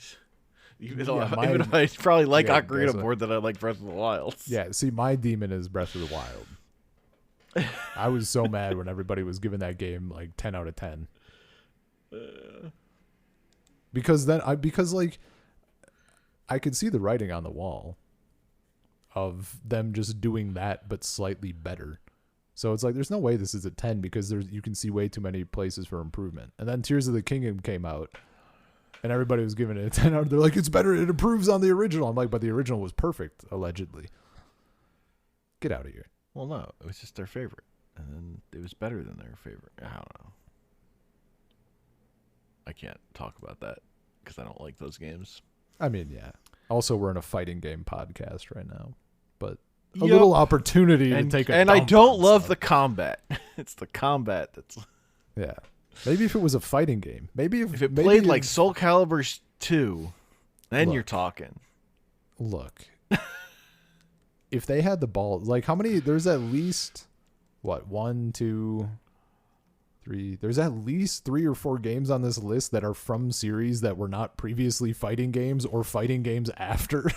Even though I probably like Ocarina more than I like Breath of the Wild. Yeah, see, my demon is Breath of the Wild. I was so mad when everybody was giving that game like 10 out of 10. Because like I could see the writing on the wall of them just doing that but slightly better. So it's like there's no way this is a 10 because you can see way too many places for improvement. And then Tears of the Kingdom came out and everybody was giving it a 10 out. They're like, it's better, it improves on the original. I'm like, but the original was perfect, allegedly. Get out of here. Well, no, it was just their favorite. And then it was better than their favorite. I don't know. I can't talk about that because I don't like those games. I mean, yeah. Also, we're in a fighting game podcast right now. But a little opportunity to take a and I don't love the combat. It's the combat that's... Yeah. Maybe if it was a fighting game. Maybe if it played like Soul Calibur 2, then you're talking. Look. If they had the ball, like how many, there's at least, 1, 2, 3. There's at least 3 or 4 games on this list that are from series that were not previously fighting games or fighting games after.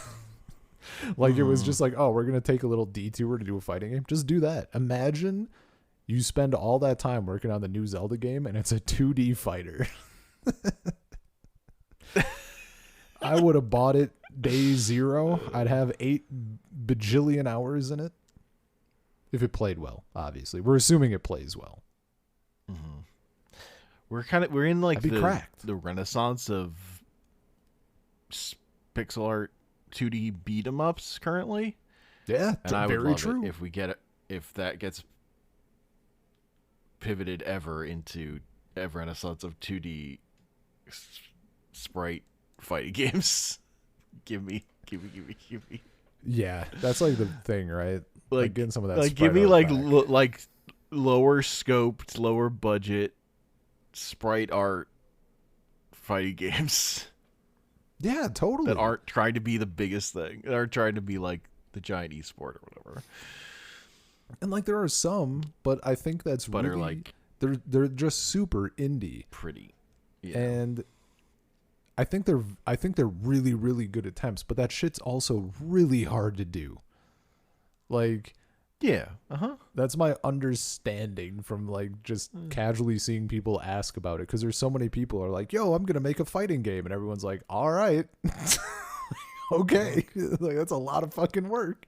Like it was just like, oh, we're going to take a little detour to do a fighting game. Just do that. Imagine you spend all that time working on the new Zelda game and it's a 2D fighter. I would have bought it day 0. I'd have 8 bajillion hours in it. If it played well, obviously. We're assuming it plays well. Mm-hmm. We're in like cracked. the renaissance of pixel art 2D beat 'em ups currently. Yeah, and I very would love true. it if we get it, if that gets pivoted ever into a renaissance of 2D sprite fighting games. Give me. Yeah, that's like the thing, right? Like getting some of that. Like give me like lower scoped, lower budget sprite art fighting games. Yeah, totally. That aren't trying to be the biggest thing. That aren't trying to be like the giant esport or whatever. And like there are some, but I think that's but really, are like they're just super indie, pretty. Yeah. And I think they're really, really good attempts, but that shit's also really hard to do. Like, yeah, that's my understanding from like just casually seeing people ask about it, because there's so many people are like, "Yo, I'm gonna make a fighting game," and everyone's like, "All right, okay." Like that's a lot of fucking work.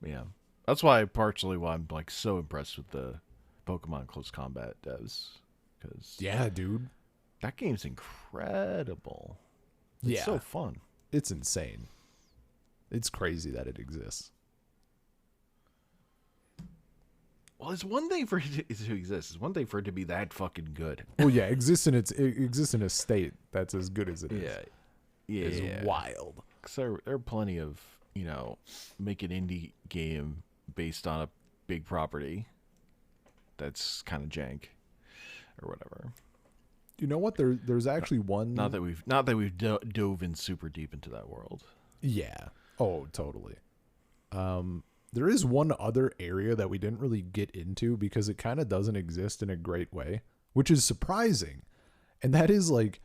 Yeah, that's partially why I'm like so impressed with the Pokemon Close Combat devs, because yeah, dude. That game's incredible. It's so fun. It's insane. It's crazy that it exists. Well, it's one thing for it to exist. It's one thing for it to be that fucking good. Well, yeah, it exists in a state that's as good as it is. Yeah. It's wild. Because there are plenty of, make an indie game based on a big property that's kind of jank or whatever. You know what? There's actually one. Not that we've dove in super deep into that world. Yeah. Oh, totally. There is one other area that we didn't really get into because it kind of doesn't exist in a great way, which is surprising. And that is like,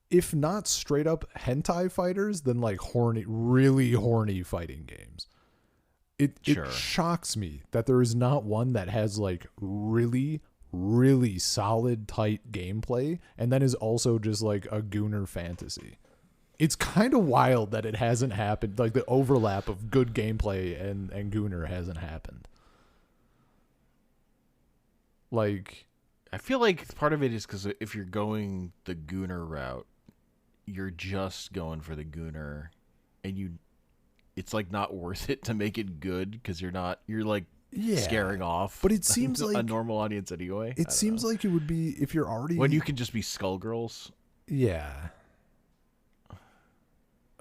if not straight up hentai fighters, then like really horny fighting games. It shocks me that there is not one that has like really, really solid, tight gameplay and then is also just like a gooner fantasy. It's kind of wild that it hasn't happened. Like the overlap of good gameplay and gooner hasn't happened. Like, I feel like part of it is because if you're going the gooner route, you're just going for the gooner, and it's like not worth it to make it good because you're like scaring off. But it seems like a normal audience anyway. It seems like it would be if you're already when you can just be Skullgirls. Yeah.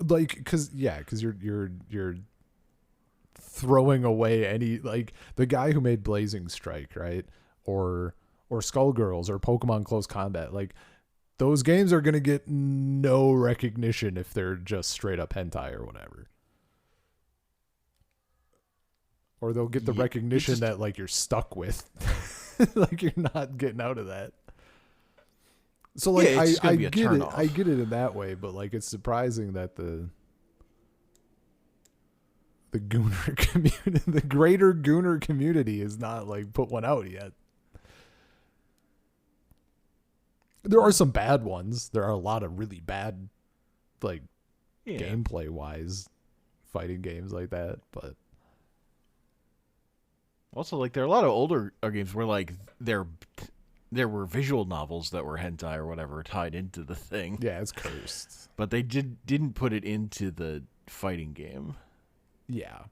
Like, because you're throwing away any, like the guy who made Blazing Strike, right? Or Skullgirls or Pokemon Close Combat, like those games are gonna get no recognition if they're just straight up hentai or whatever. Or they'll get the recognition that like you're stuck with, like you're not getting out of that. So like I get it. I get it in that way, but like it's surprising that the gooner community, the greater gooner community, is not like put one out yet. There are some bad ones. There are a lot of really bad, like gameplay wise, fighting games like that. But also, like there are a lot of older games where like there were visual novels that were hentai or whatever tied into the thing. Yeah, it's cursed. But they didn't put it into the fighting game. Yeah.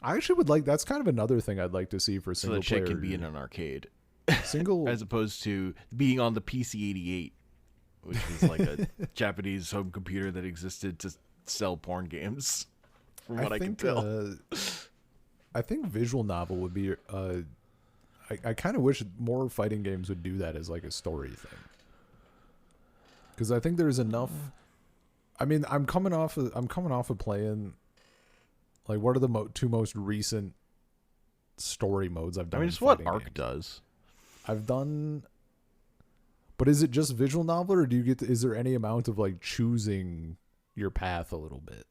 I actually would like, that's kind of another thing I'd like to see for single player. So the chick can be in an arcade. Single as opposed to being on the PC-88, which is like a Japanese home computer that existed to sell porn games, from what I can tell. I think visual novel would be I kind of wish more fighting games would do that as like a story thing. Because I think there's enough. I mean, I'm coming off of playing. Like, what are the two most recent story modes I've done. I mean, in it's what fighting Arc games. does. I've done, but is it just visual novel, or do you get? Is there any amount of like choosing your path a little bit?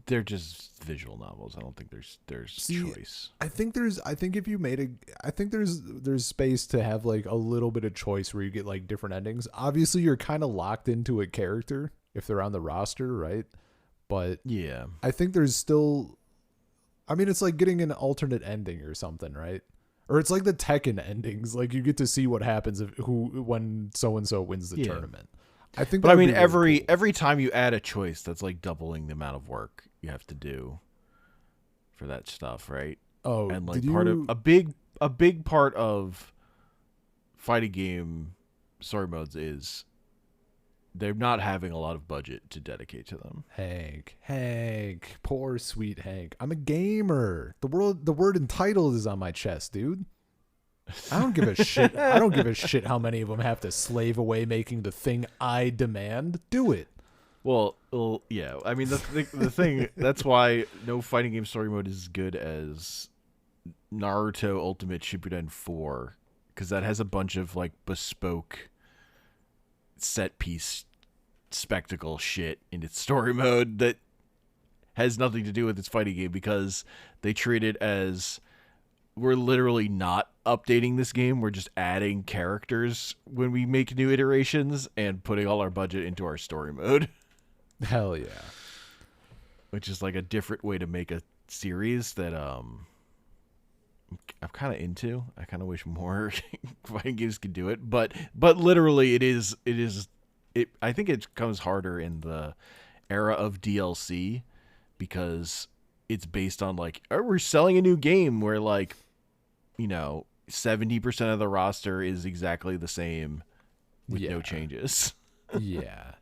They're just visual novels. I don't think there's choice. I think if you made I think there's space to have like a little bit of choice where you get like different endings. Obviously, you're kind of locked into a character if they're on the roster, right? But Yeah, I think there's still, I mean, it's like getting an alternate ending or something, right? Or it's like the Tekken endings, like you get to see what happens when so and so wins the tournament. I think, but I mean, really cool. every time you add a choice, that's like doubling the amount of work you have to do for that stuff, right? Oh, and like of a big part of fighting game story modes is they're not having a lot of budget to dedicate to them. Hank, poor sweet Hank. I'm a gamer. The word entitled is on my chest, dude. I don't give a shit. I don't give a shit how many of them have to slave away making the thing I demand. Do it. Well, yeah. I mean, the thing, that's why no fighting game story mode is as good as Naruto Ultimate Shippuden 4, because that has a bunch of like bespoke set piece spectacle shit in its story mode that has nothing to do with its fighting game, because they treat it as, we're literally not updating this game. We're just adding characters when we make new iterations and putting all our budget into our story mode. Hell yeah. Which is like a different way to make a series that I'm kind of into. I kind of wish more fighting games could do it, but literally I think it comes harder in the era of DLC, because it's based on like, oh, we're selling a new game where like, 70% of the roster is exactly the same with no changes. Yeah.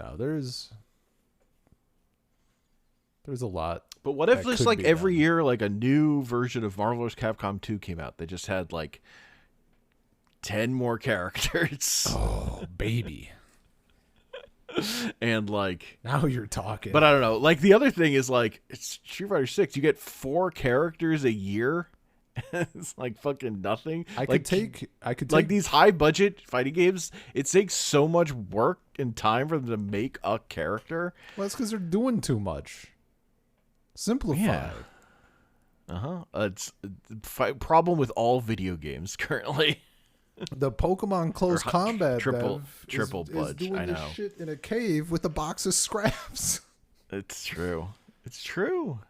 No, there's a lot. But what if just like every year, like a new version of Marvel vs. Capcom 2 came out that just had like 10 more characters? Oh, baby. And like, now you're talking. But I don't know. Like, the other thing is like, it's Street Fighter 6. You get 4 characters a year. It's like fucking nothing. I could take like these high budget fighting games. It takes so much work and time for them to make a character. Well, that's because they're doing too much. Simplify. Yeah. It's a problem with all video games currently. The Pokemon Close Combat triple is doing I know. This shit in a cave with a box of scraps. It's true. It's true.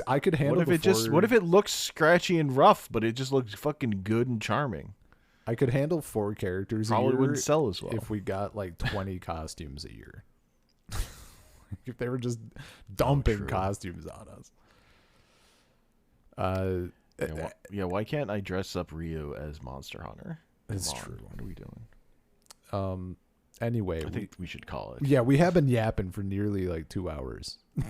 I could handle. What if it looks scratchy and rough, but it just looks fucking good and charming? I could handle 4 characters. Probably a year wouldn't sell as well if we got like 20 costumes a year. If they were just dumping costumes on us. Why can't I dress up Ryu as Monster Hunter? It's true. What are we doing? Anyway, I think we should call it. Yeah, we have been yapping for nearly like 2 hours. I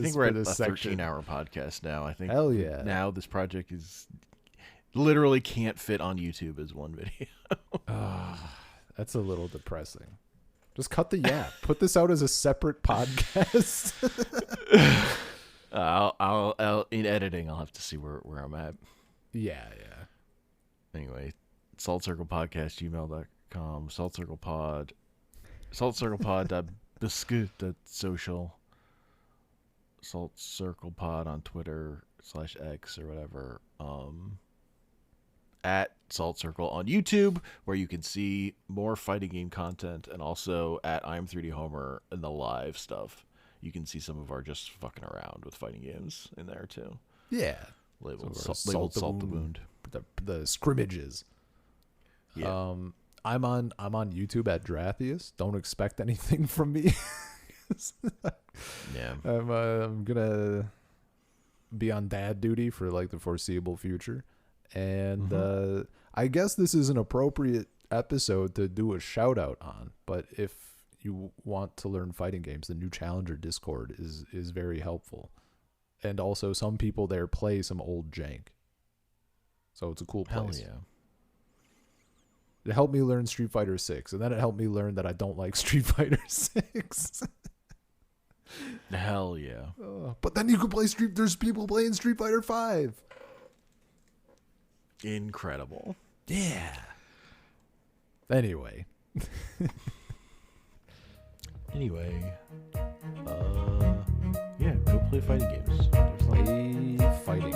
think we're at a 13-hour podcast now. I think. Hell yeah! Now this project is literally can't fit on YouTube as one video. That's a little depressing. Just cut the yap. Put this out as a separate podcast. I'll in editing, I'll have to see where I'm at. Yeah. Anyway, saltcirclepod.gmail.com, saltcirclepod.bsky.social, saltcirclepod on Twitter /X or whatever. At Salt Circle on YouTube, where you can see more fighting game content, and also at I'm 3D Homer and the live stuff. You can see some of our just fucking around with fighting games in there too. Yeah, labeled Salt the Wound. The scrimmages. Yeah. I'm on YouTube at Drathius. Don't expect anything from me. Yeah. I'm gonna be on dad duty for like the foreseeable future. And I guess this is an appropriate episode to do a shout out on, but if you want to learn fighting games, the new Challenger Discord is very helpful. And also some people there play some old jank. So it's a cool place. Hell yeah. It helped me learn Street Fighter 6, and then it helped me learn that I don't like Street Fighter 6. Hell yeah. But then you could play there's people playing Street Fighter 5. Incredible. Yeah. Anyway. Anyway, yeah, go play fighting games. They're fun. Play fighting